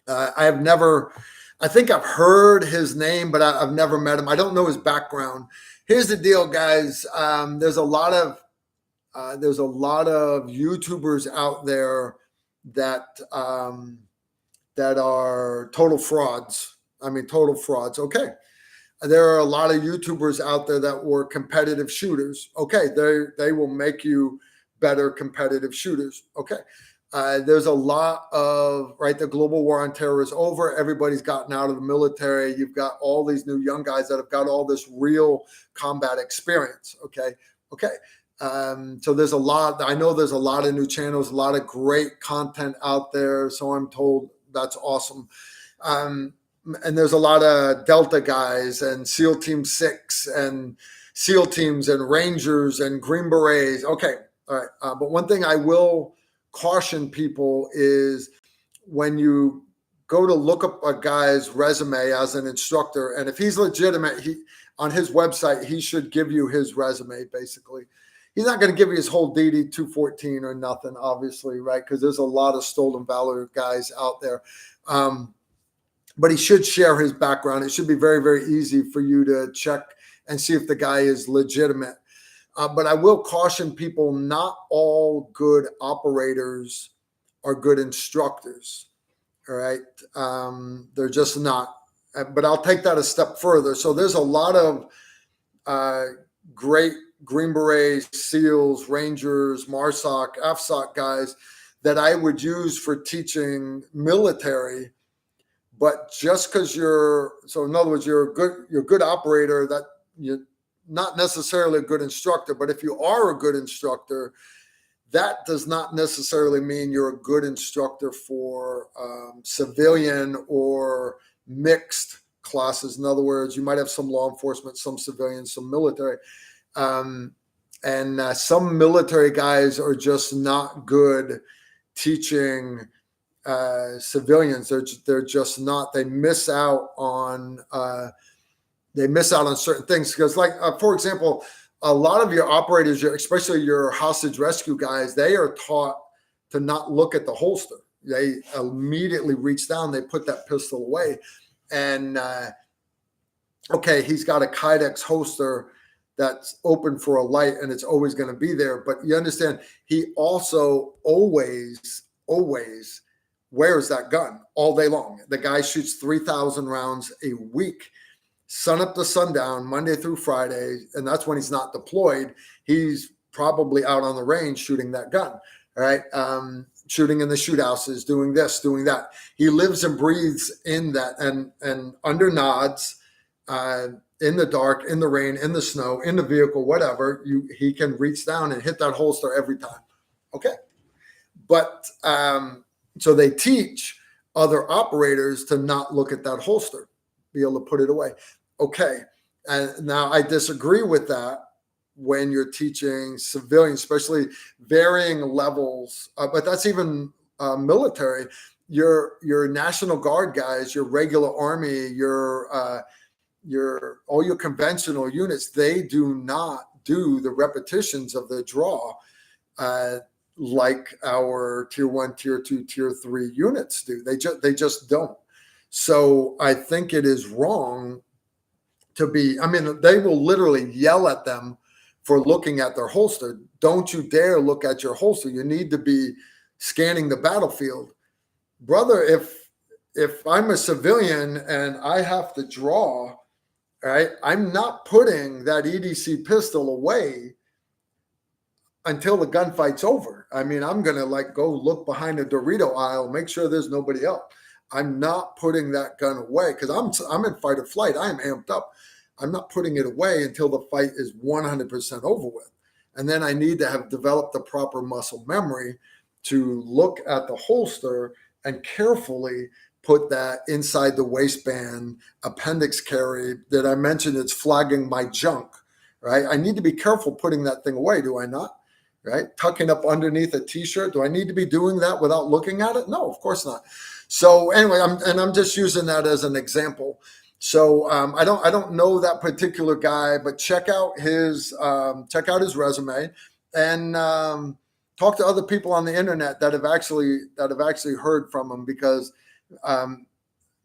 I think I've heard his name, but I've never met him. I don't know his background. Here's the deal, guys. There's a lot of YouTubers out there that are total frauds. I mean, total frauds. Okay. There are a lot of YouTubers out there that were competitive shooters. Okay. They will make you better competitive shooters. Okay. There's a lot of, right, the global war on terror is over. Everybody's gotten out of the military. You've got all these new young guys that have got all this real combat experience. Okay. So there's I know there's a lot of new channels, a lot of great content out there. So I'm told that's awesome. And there's a lot of Delta guys and SEAL Team 6 and SEAL teams and Rangers and Green Berets. Okay. All right. But one thing I will caution people is when you go to look up a guy's resume as an instructor, and if he's legitimate, on his website, he should give you his resume, basically. He's not going to give you his whole DD 214 or nothing, obviously, right? Because there's a lot of stolen valor guys out there. But he should share his background. It should be very, very easy for you to check and see if the guy is legitimate. But I will caution people, not all good operators are good instructors, all right? They're just not. But I'll take that a step further. So there's a lot of great Green Berets, SEALs, Rangers, MARSOC, AFSOC guys that I would use for teaching military. But just because so in other words, you're a good operator, that you're not necessarily a good instructor. But if you are a good instructor, that does not necessarily mean you're a good instructor for civilian or mixed classes. In other words, you might have some law enforcement, some civilian, some military. And some military guys are just not good teaching civilians. They're just not. They miss out on certain things because, like for example, a lot of your operators, especially your hostage rescue guys, they are taught to not look at the holster. They immediately reach down, they put that pistol away, and okay, he's got a Kydex holster that's open for a light and it's always going to be there. But you understand, he also always wears that gun all day long. The guy shoots 3,000 rounds a week, sun up to sundown, Monday through Friday. And that's when he's not deployed. He's probably out on the range shooting that gun, right? Shooting in the shoot houses, doing this, doing that. He lives and breathes in that, and under nods, in the dark, in the rain, in the snow, in the vehicle, whatever, he can reach down and hit that holster every time. Okay. But so they teach other operators to not look at that holster, be able to put it away. Okay. And now I disagree with that when you're teaching civilians, especially varying levels, but that's even military. Your National Guard guys, your regular Army, all your conventional units, they do not do the repetitions of the draw like our tier 1, tier 2, tier 3 units do. They just don't. So I think it is wrong to be, I mean, they will literally yell at them for looking at their holster. Don't you dare look at your holster. You need to be scanning the battlefield. Brother, if I'm a civilian and I have to draw, right, I'm not putting that EDC pistol away until the gunfight's over. I mean, I'm going to go look behind the Dorito aisle, make sure there's nobody else. I'm not putting that gun away because I'm in fight or flight. I am amped up. I'm not putting it away until the fight is 100% over with. And then I need to have developed the proper muscle memory to look at the holster and carefully put that inside the waistband, appendix carry that I mentioned. It's flagging my junk, right? I need to be careful putting that thing away, do I not? Right? Tucking up underneath a t-shirt. Do I need to be doing that without looking at it? No, of course not. So anyway, I'm just using that as an example. So I don't know that particular guy, but check out his resume and talk to other people on the internet that have actually heard from him, because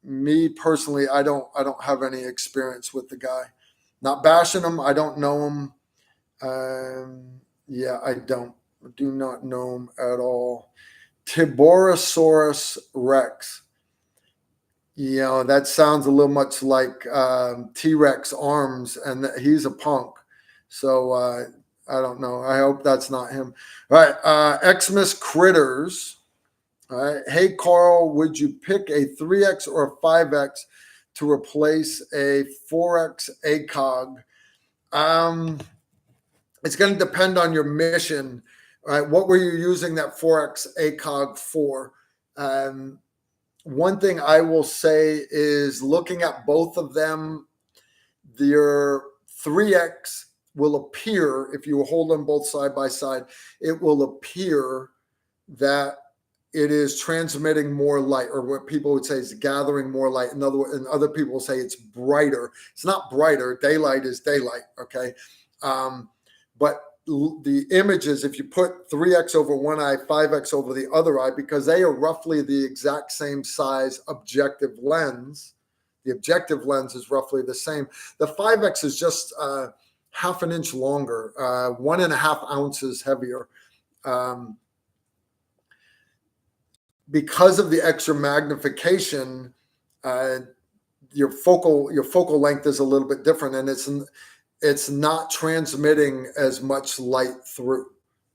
me personally, I don't have any experience with the guy. Not bashing him, I don't know him. Yeah, I do not know him at all. Liberataurus Rex. You know, that sounds a little much like T-Rex arms, and he's a punk. So I don't know. I hope that's not him. All right, Xmas Critters. All right. Hey, Carl, would you pick a 3X or a 5X to replace a 4X ACOG? It's going to depend on your mission. All right. What were you using that 4X ACOG for? One thing I will say is, looking at both of them, your 3X will appear, if you hold them both side by side, it will appear that it is transmitting more light, or what people would say is gathering more light. In other words, and other people will say it's brighter. It's not brighter. Daylight is daylight. Okay. But the images, if you put 3X over one eye, 5X over the other eye, because they are roughly the exact same size objective lens, the objective lens is roughly the same. The 5X is just half an inch longer, 1.5 ounces heavier. Because of the extra magnification, your focal length is a little bit different, and it's not transmitting as much light through.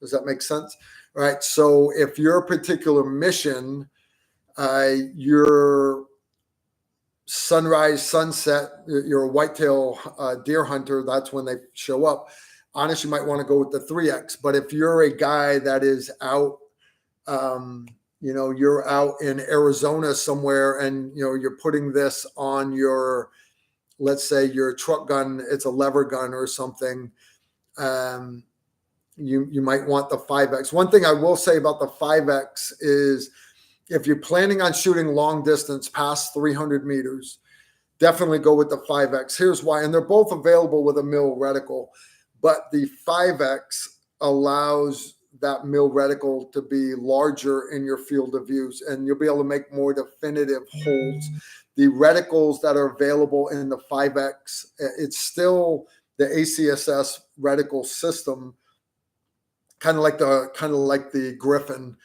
Does that make sense? All right. So if your particular mission, your sunrise, sunset, you're a whitetail deer hunter, that's when they show up. Honestly, you might want to go with the 3X. But if you're a guy that is out, you're out in Arizona somewhere, and you're putting this on your, let's say your truck gun, it's a lever gun or something. you might want the 5X. One thing I will say about the 5X is if you're planning on shooting long distance past 300 meters, definitely go with the 5X. Here's why. And they're both available with a mil reticle, but the 5X allows that mil reticle to be larger in your field of views, and you'll be able to make more definitive holds. The reticles that are available in the 5X, it's still the ACSS reticle system, kind of like the Griffin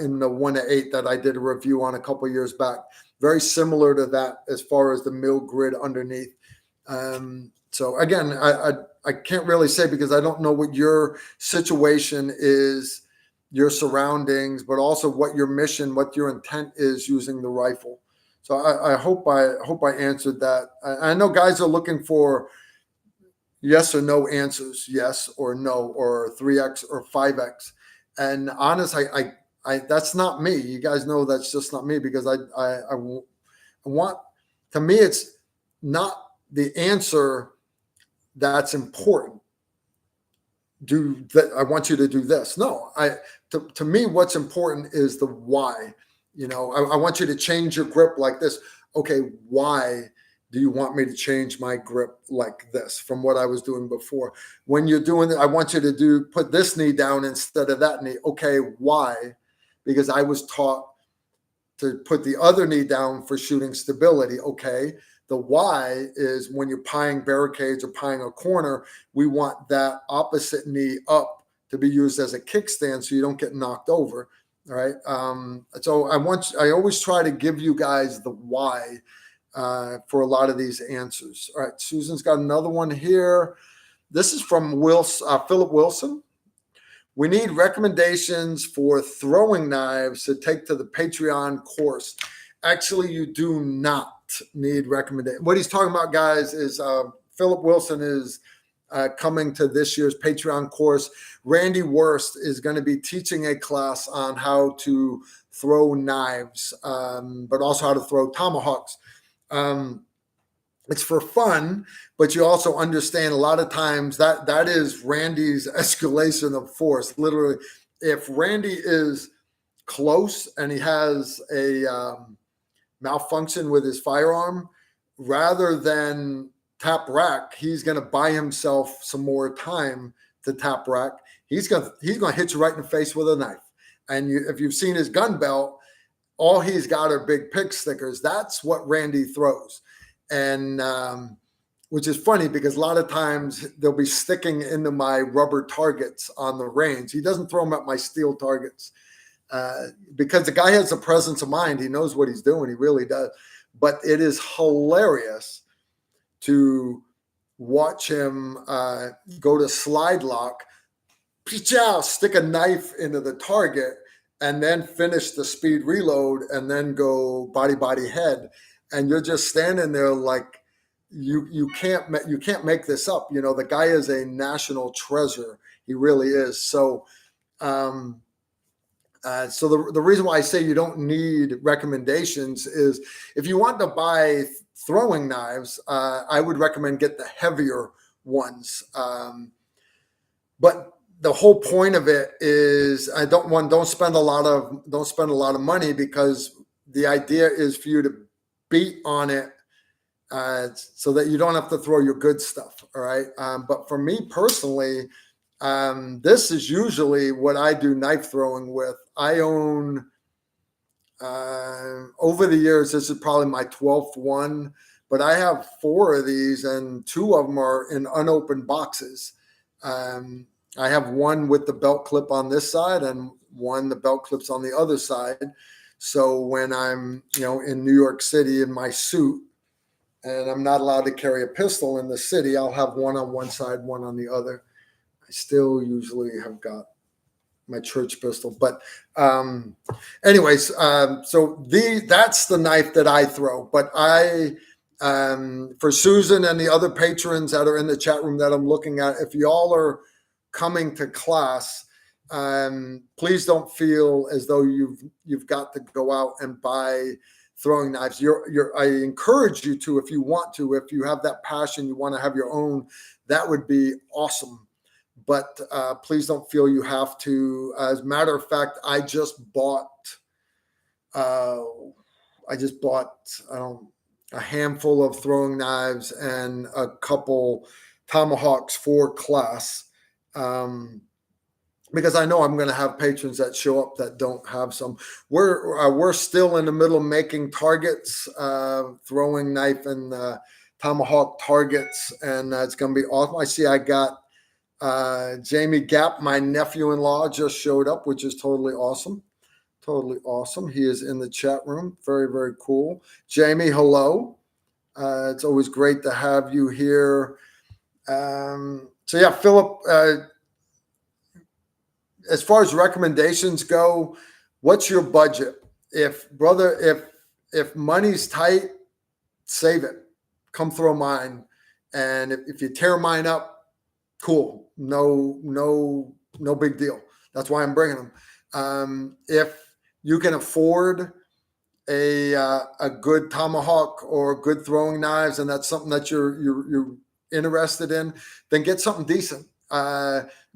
in the 1-8 that I did a review on a couple years back. Very similar to that as far as the mill grid underneath. So again, I can't really say because I don't know what your situation is, your surroundings, but also what your mission, what your intent is using the rifle. So I hope I answered that. I know guys are looking for yes or no answers, yes or no, or 3X or 5X. And honest, I that's not me. You guys know that's just not me, because I want, to me, it's not the answer that's important. Do that. I want you to do this. No, to me, what's important is the why. You know, I want you to change your grip like this. Okay, why do you want me to change my grip like this from what I was doing before? When you're doing it, I want you to put this knee down instead of that knee. Okay, why? Because I was taught to put the other knee down for shooting stability. Okay, the why is when you're pieing barricades or pieing a corner, we want that opposite knee up to be used as a kickstand so you don't get knocked over. All right. So I always try to give you guys the why for a lot of these answers. All right. Susan's got another one here. This is from Philip Wilson. We need recommendations for throwing knives to take to the Patreon course. Actually, you do not need recommendations. What he's talking about, guys, is Philip Wilson is coming to this year's Patreon course. Randy Wurst is going to be teaching a class on how to throw knives, but also how to throw tomahawks. It's for fun, but you also understand a lot of times that is Randy's escalation of force. Literally, if Randy is close and he has a malfunction with his firearm, rather than tap rack, he's going to buy himself some more time to tap rack. He's going to hit you right in the face with a knife. And if you've seen his gun belt, all he's got are big pig stickers. That's what Randy throws. And which is funny because a lot of times they'll be sticking into my rubber targets on the range. He doesn't throw them at my steel targets because the guy has a presence of mind. He knows what he's doing. He really does. But it is hilarious to watch him go to slide lock, stick a knife into the target, and then finish the speed reload and then go body head. And you're just standing there like you can't make this up. You know, the guy is a national treasure. He really is. So the reason why I say you don't need recommendations is if you want to buy throwing knives, I would recommend get the heavier ones. But the whole point of it is don't spend a lot of money, because the idea is for you to beat on it so that you don't have to throw your good stuff. All right. But for me personally, this is usually what I do knife throwing with. I own over the years, this is probably my 12th one, but I have 4 of these and 2 of them are in unopened boxes. I have one with the belt clip on this side and one the belt clips on the other side. So when I'm, in New York City in my suit and I'm not allowed to carry a pistol in the city, I'll have one on one side, one on the other. I still usually have got my church pistol, but anyways, so that's the knife that I throw. But for Susan and the other patrons that are in the chat room that I'm looking at, if y'all are coming to class, please don't feel as though you've got to go out and buy throwing knives. I encourage you to, if you want to, if you have that passion, you want to have your own, that would be awesome. but please don't feel you have to. As a matter of fact, I just bought a handful of throwing knives and a couple tomahawks for class, because I know I'm going to have patrons that show up that don't have some. We're still in the middle of making targets, throwing knife and tomahawk targets, and it's going to be awesome. I see I got Jamie Gap, my nephew-in-law, just showed up, which is totally awesome. Totally awesome. He is in the chat room. Very, very cool. Jamie, hello. It's always great to have you here. So yeah, Philip, as far as recommendations go, what's your budget? If money's tight, save it. Come throw mine. And if you tear mine up, cool. No big deal. That's why I'm bringing them. If you can afford a good tomahawk or good throwing knives, and that's something that you're interested in, then get something decent.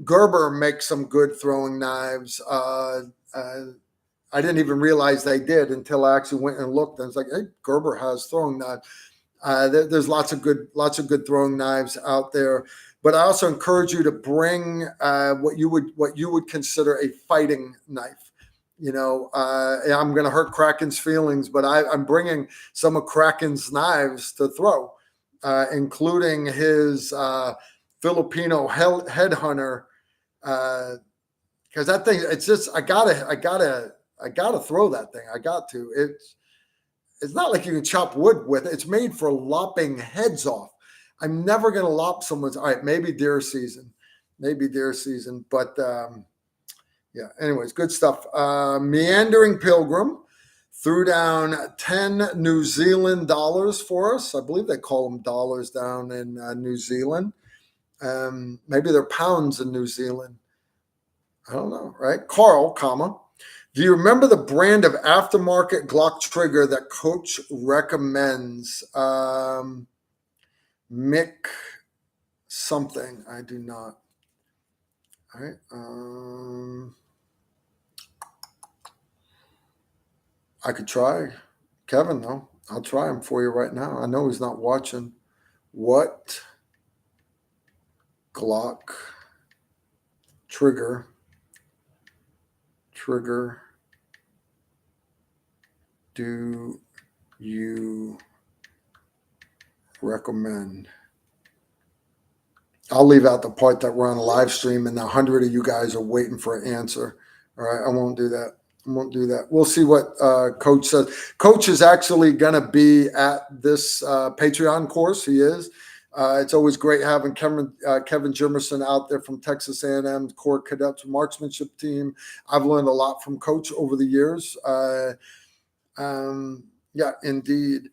Gerber makes some good throwing knives. I didn't even realize they did until I actually went and looked. And it's like, hey, Gerber has throwing knives. There's lots of good throwing knives out there. But I also encourage you to bring what you would consider a fighting knife. I'm going to hurt Kraken's feelings, but I'm bringing some of Kraken's knives to throw, including his Filipino headhunter, because that thing, it's just, I gotta throw that thing. I got to. It's not like you can chop wood with it. It's made for lopping heads off. I'm never going to lop someone's. All right, maybe deer season, but. Yeah, anyways, good stuff. Meandering Pilgrim threw down 10 New Zealand dollars for us. I believe they call them dollars down in New Zealand. Maybe they're pounds in New Zealand. I don't know, right? Carl, do you remember the brand of aftermarket Glock trigger that Coach recommends? Mick something. I do not. All right. I could try Kevin, though. I'll try him for you right now. I know he's not watching. What Glock trigger do you recommend? I'll leave out the part that we're on a live stream and 100 of you guys are waiting for an answer. All right, I won't do that. We'll see what Coach says. Coach is actually going to be at this Patreon course. He is. It's always great having Kevin Jimerson out there from Texas A&M Corps Cadets Marksmanship Team. I've learned a lot from Coach over the years. Yeah, indeed.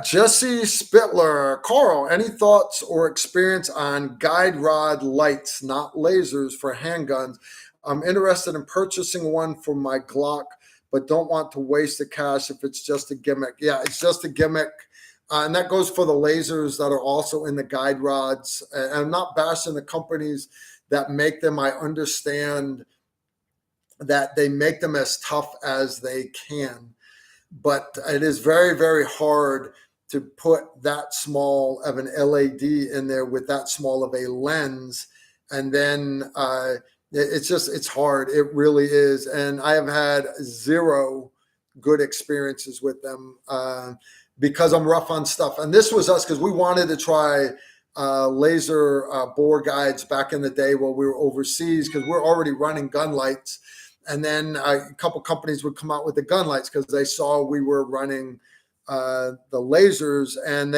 Jesse Spittler, Carl, any thoughts or experience on guide rod lights, not lasers, for handguns? I'm interested in purchasing one for my Glock, but don't want to waste the cash if it's just a gimmick. Yeah, it's just a gimmick. And that goes for the lasers that are also in the guide rods. And I'm not bashing the companies that make them. I understand that they make them as tough as they can. But it is very, very hard to put that small of an LED in there with that small of a lens. And then it's hard. It really is. And I have had zero good experiences with them because I'm rough on stuff. And this was us because we wanted to try laser bore guides back in the day while we were overseas, because we're already running gun lights. And then a couple companies would come out with the gun lights because they saw we were running the lasers, and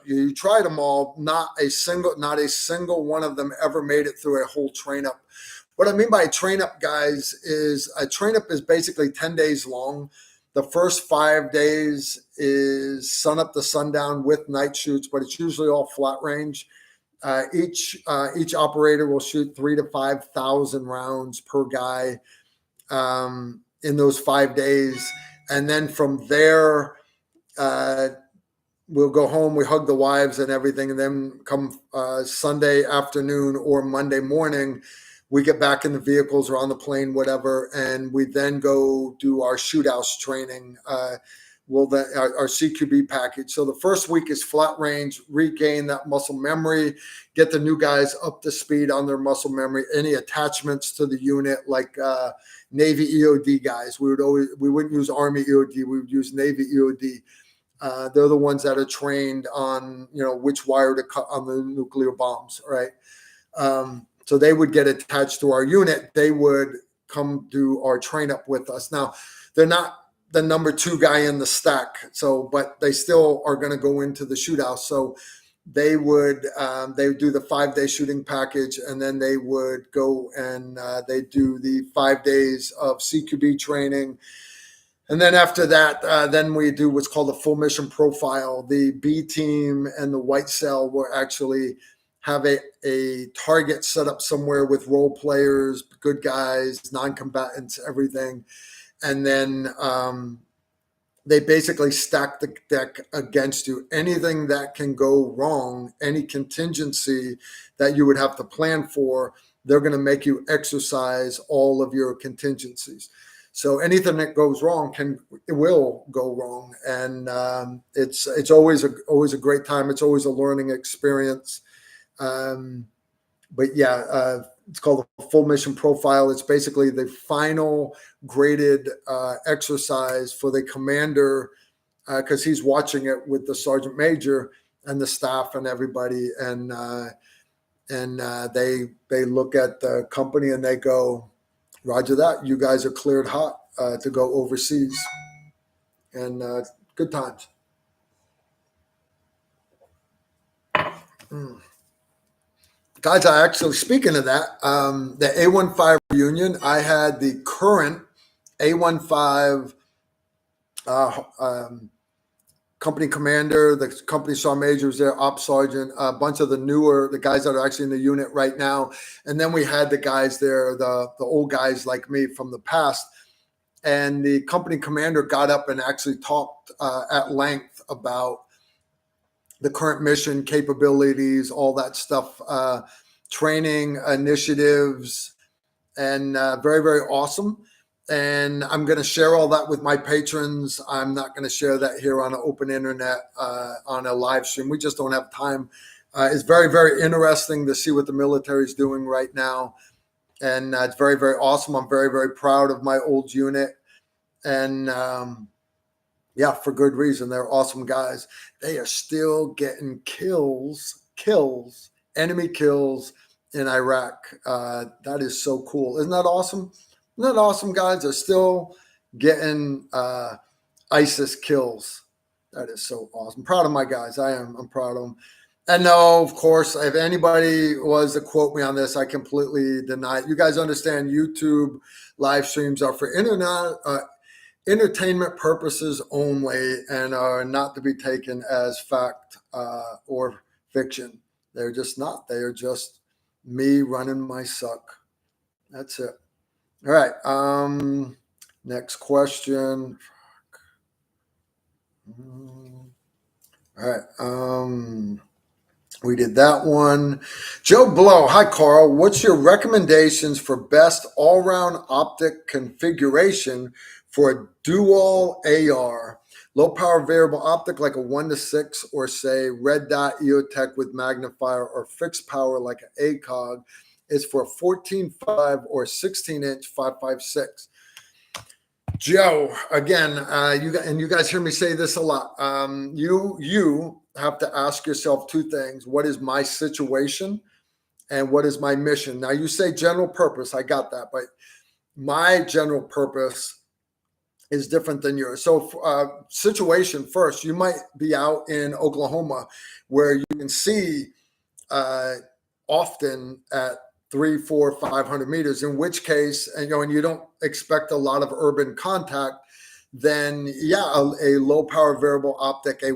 you tried them all. Not a single one of them ever made it through a whole train up. What I mean by a train up, guys, is a train up is basically 10 days long. The first 5 days is sun up to sundown with night shoots, but it's usually all flat range. Each operator will shoot 3,000 to 5,000 rounds per guy in those 5 days, and then from there, we'll go home, we hug the wives and everything, and then come Sunday afternoon or Monday morning, we get back in the vehicles or on the plane, whatever, and we then go do our shoothouse training. Our CQB package. So the first week is flat range, regain that muscle memory, get the new guys up to speed on their muscle memory, any attachments to the unit, like Navy EOD guys. We wouldn't use Army EOD, we would use Navy EOD. They're the ones that are trained on, which wire to cut on the nuclear bombs, right? So they would get attached to our unit. They would come do our train up with us. Now, they're not the number 2 guy in the stack, but they still are going to go into the shootout. So they would do the 5-day shooting package, and then they would go and they do the 5 days of CQB training. And then after that, then we do what's called a full mission profile. The B team and the white cell will actually have a target set up somewhere with role players, good guys, non-combatants, everything. And then they basically stack the deck against you. Anything that can go wrong, any contingency that you would have to plan for, they're going to make you exercise all of your contingencies. So anything that goes wrong will go wrong, and it's always a great time. It's always a learning experience. But yeah, it's called a full mission profile. It's basically the final graded exercise for the commander, because he's watching it with the sergeant major and the staff and everybody, and they look at the company and they go, Roger that. You guys are cleared hot to go overseas, and good times. Guys, speaking of that, the A15 reunion, I had the current A15 company commander, the company sergeant major was there, op sergeant, a bunch of the guys that are actually in the unit right now. And then we had the guys there, the old guys like me from the past. And the company commander got up and actually talked at length about the current mission, capabilities, all that stuff, training initiatives, and very, very awesome. And I'm going to share all that with my patrons. I'm not going to share that here on an open internet on a live stream. We just don't have time. It's very, very interesting to see what the military is doing right now. And it's very, very awesome. I'm very, very proud of my old unit. And yeah, for good reason. They're awesome guys. They are still getting kills, enemy kills in Iraq. That is so cool. Isn't that awesome? Isn't that awesome, guys? They're still getting ISIS kills. That is so awesome. I'm proud of my guys. I'm proud of them. And no, of course, if anybody was to quote me on this, I completely deny it. You guys understand YouTube live streams are for entertainment purposes only and are not to be taken as fact or fiction. They're just not. They are just me running my suck. That's it. All right. Next question. All right. We did that one. Joe Blow. Hi, Carl. What's your recommendations for best all-round optic configuration for a dual AR? Low power variable optic like a 1:6, or say red dot EOTech with magnifier, or fixed power like an ACOG is for a 14.5 or 16-inch 5.56. Joe, again, you guys hear me say this a lot. You have to ask yourself two things. What is my situation and what is my mission? Now, you say general purpose. I got that. But my general purpose is different than yours. So situation first, you might be out in Oklahoma where you can see often at 300, 400, 500 meters, in which case, and you don't expect a lot of urban contact, then yeah, a low power variable optic, I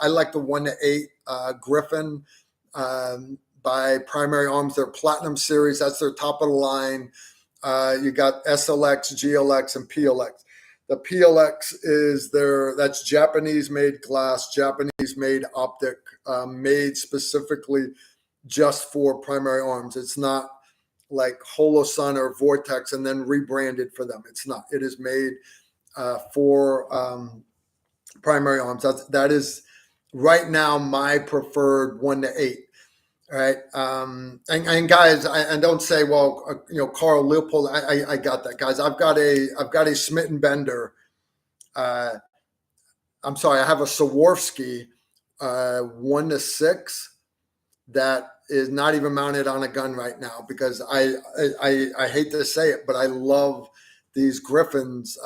like the 1:8 Griffin by Primary Arms, their Platinum series. That's their top of the line. You got SLX, GLX, and PLX. The PLX is that's Japanese made glass, Japanese Chinese-made optic, made specifically just for primary arms. It's not like HoloSun or Vortex and then rebranded for them. It's not. It is made for primary arms. That is right now my preferred 1-8. All right. And guys, and don't say, well, Carl Leopold, I got that, guys. I've got a Smith and Bender. I'm sorry, I have a Swarovski 1-6 that is not even mounted on a gun right now, because I hate to say it, but I love these Griffins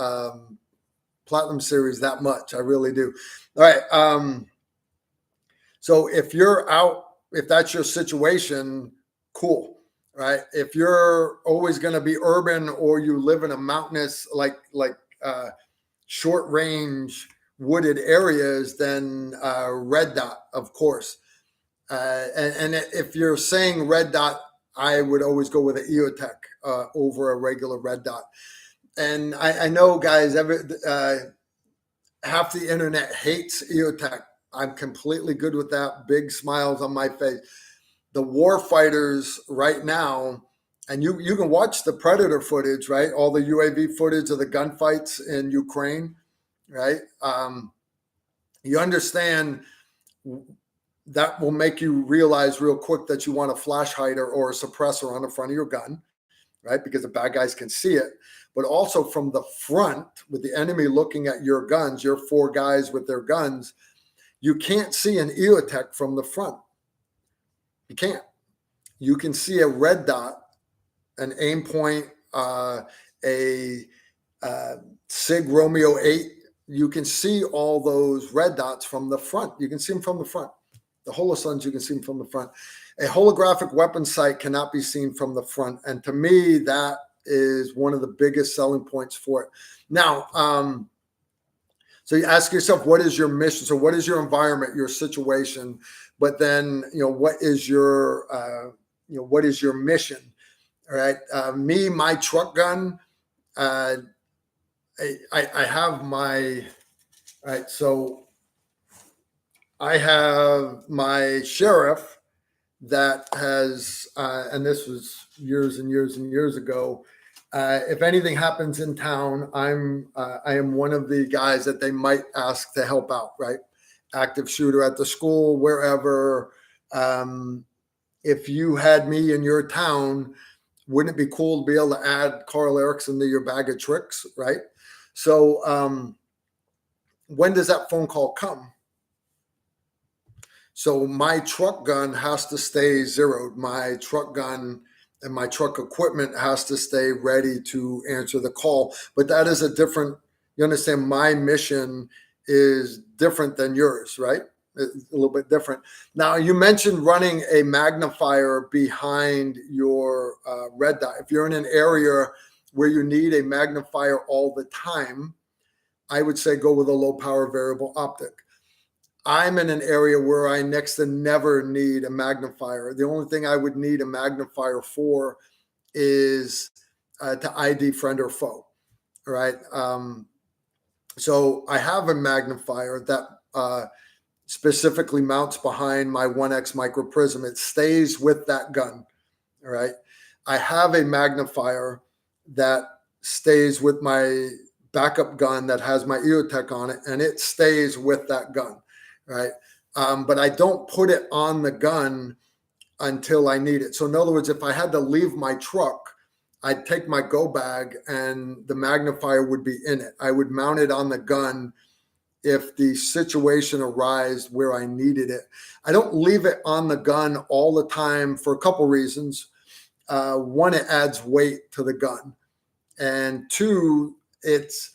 Platinum Series that much. I really do. All right. So if you're out, if that's your situation, cool, right? If you're always going to be urban, or you live in a mountainous, like short range wooded areas, then red dot, of course. And if you're saying red dot, I would always go with an EOTech over a regular red dot. And I know, guys, half the internet hates EOTech. I'm completely good with that. Big smiles on my face. The war fighters right now, and you can watch the Predator footage, right? All the UAV footage of the gunfights in Ukraine, right? You understand that will make you realize real quick that you want a flash hider or a suppressor on the front of your gun, right? Because the bad guys can see it. But also from the front, with the enemy looking at your guns, your 4 guys with their guns, you can't see an EOTech from the front. You can't. You can see a red dot, an aim point, a Sig Romeo 8. You can see all those red dots from the front. You can see them from the front. The HoloSuns, you can see them from the front. A holographic weapon sight cannot be seen from the front. And to me, that is one of the biggest selling points for it. Now, so you ask yourself, what is your mission? So what is your environment, your situation? But then, what is your, what is your mission? All right. My truck gun, I have my, all right. So I have my Sheriff that has, and this was years and years and years ago. If anything happens in town, I am one of the guys that they might ask to help out, right? Active shooter at the school, wherever. If you had me in your town, wouldn't it be cool to be able to add Carl Erickson to your bag of tricks, right? So when does that phone call come? So my truck gun has to stay zeroed. My truck gun and my truck equipment has to stay ready to answer the call. But that is a different, you understand, my mission is different than yours, right? It's a little bit different. Now, you mentioned running a magnifier behind your red dot. If you're in an area where you need a magnifier all the time, I would say go with a low power variable optic. I'm in an area where I next to never need a magnifier. The only thing I would need a magnifier for is to ID friend or foe, right? So I have a magnifier that specifically mounts behind my 1X micro prism. It stays with that gun, all right? I have a magnifier that stays with my backup gun that has my EOTech on it, and it stays with that gun. Right. But I don't put it on the gun until I need it. So in other words, if I had to leave my truck, I'd take my go bag and the magnifier would be in it. I would mount it on the gun if the situation arose where I needed it. I don't leave it on the gun all the time for a couple reasons. One, it adds weight to the gun. And 2, it's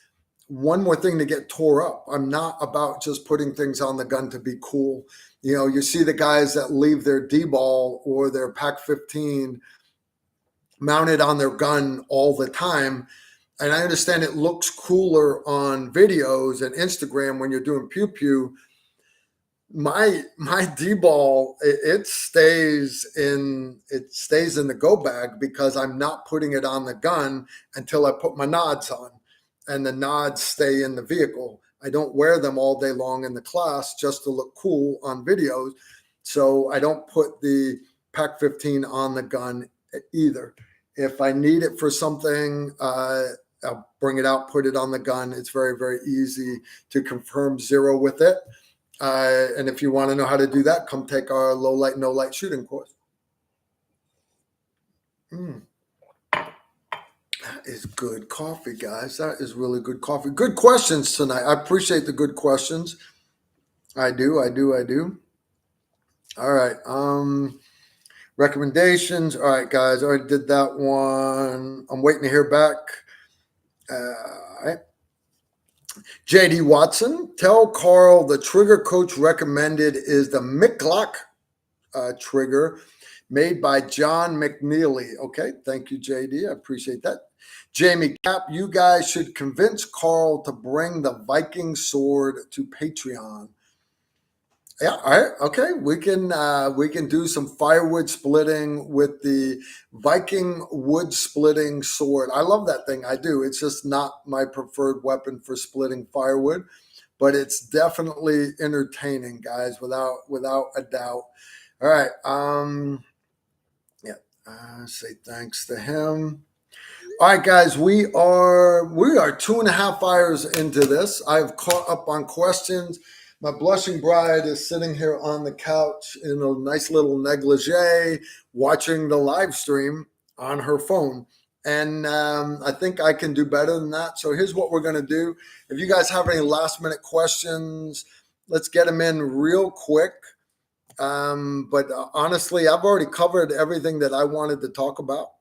one more thing to get tore up. I'm not about just putting things on the gun to be cool. You see the guys that leave their D-ball or their Pac-15 mounted on their gun all the time. And I understand it looks cooler on videos and Instagram when you're doing pew-pew. My D-ball, it stays in the go bag because I'm not putting it on the gun until I put my nods on. And the nods stay in the vehicle. I don't wear them all day long in the class just to look cool on videos. So I don't put the Pac 15 on the gun either. If I need it for something, I'll bring it out, put it on the gun. It's very, very easy to confirm zero with it. And if you want to know how to do that, come take our low light, no light shooting course. That is good coffee, guys. That is really good coffee. Good questions tonight. I appreciate the good questions. I do. All right. Recommendations. All right, guys. I already did that one. I'm waiting to hear back. All right. JD Watson, tell Carl the trigger coach recommended is the Micklock trigger made by John McNeely. Okay, thank you, JD. I appreciate that. Jamie Cap, you guys should convince Carl to bring the Viking sword to Patreon. Yeah, all right, okay. We can do some firewood splitting with the Viking wood splitting sword. I love that thing. I do. It's just not my preferred weapon for splitting firewood, but it's definitely entertaining, guys, without a doubt. All right. Say thanks to him. All right, guys, we are 2.5 hours into this. I've caught up on questions. My blushing bride is sitting here on the couch in a nice little negligee watching the live stream on her phone. And I think I can do better than that. So here's what we're going to do. If you guys have any last minute questions, let's get them in real quick. But honestly, I've already covered everything that I wanted to talk about.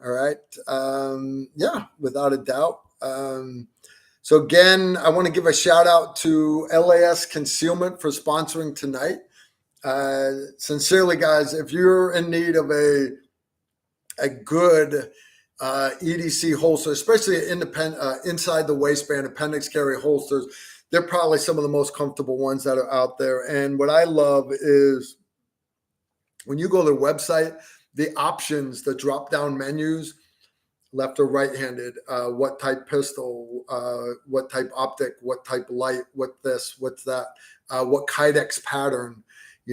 All right. Yeah, without a doubt. So again, I want to give a shout out to LAS Concealment for sponsoring tonight. Sincerely, guys, if you're in need of a good EDC holster, especially independent inside the waistband appendix carry holsters, they're probably some of the most comfortable ones that are out there. And what I love is when you go to their website, the options, the drop-down menus, left or right-handed, what type pistol, what type optic, what type light, what this, what's that, what Kydex pattern, do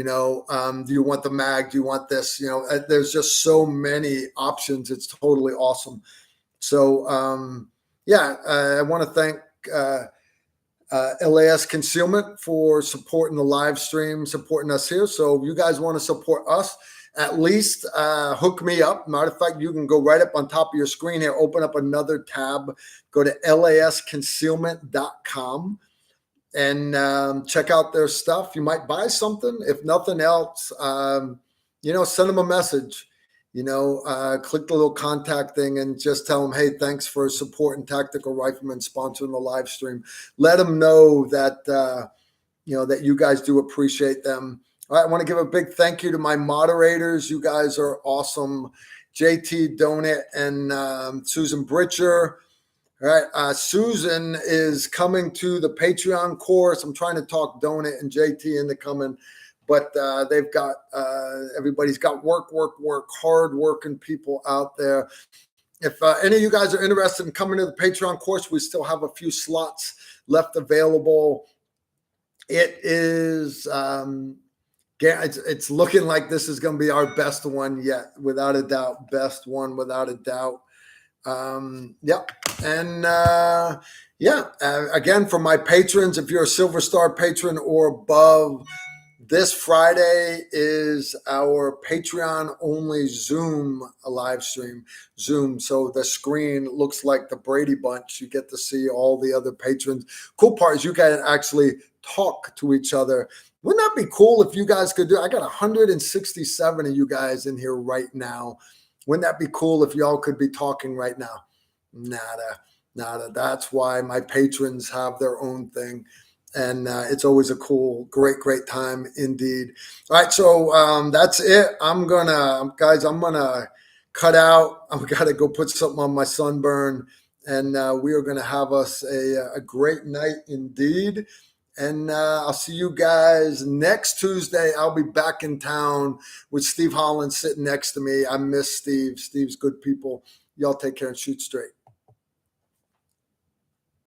you want the mag, do you want this, there's just so many options. It's totally awesome. So, I want to thank LAS Concealment for supporting the live stream, supporting us here. So if you guys want to support us, at least hook me up. Matter of fact, you can go right up on top of your screen here, open up another tab, go to lasconcealment.com and check out their stuff. You might buy something. If nothing else, send them a message. Click the little contact thing and just tell them, hey, thanks for supporting Tactical Rifleman sponsoring the live stream. Let them know that, that you guys do appreciate them. All right, I want to give a big thank you to my moderators. You guys are awesome. JT Donut and Susan Britcher. All right, Susan is coming to the Patreon course. I'm trying to talk Donut and JT into coming, but they've got everybody's got work, hard working people out there. If any of you guys are interested in coming to the Patreon course, we still have a few slots left available. It is it's looking like this is going to be our best one yet, without a doubt. Best one, without a doubt. And again, for my patrons, if you're a Silver Star patron or above, this Friday is our Patreon only Zoom live stream. Zoom. So the screen looks like the Brady Bunch. You get to see all the other patrons. Cool part is you can actually talk to each other. Wouldn't that be cool if you guys could do? I got 167 of you guys in here right now. Wouldn't that be cool if y'all could be talking right now? Nada. That's why my patrons have their own thing. And it's always a cool, great time indeed. All right, so that's it. I'm gonna cut out. I've got to go put something on my sunburn. And we are gonna have us a great night indeed. And I'll see you guys next Tuesday. I'll be back in town with Steve Holland sitting next to me. I miss Steve. Steve's good people. Y'all take care and shoot straight.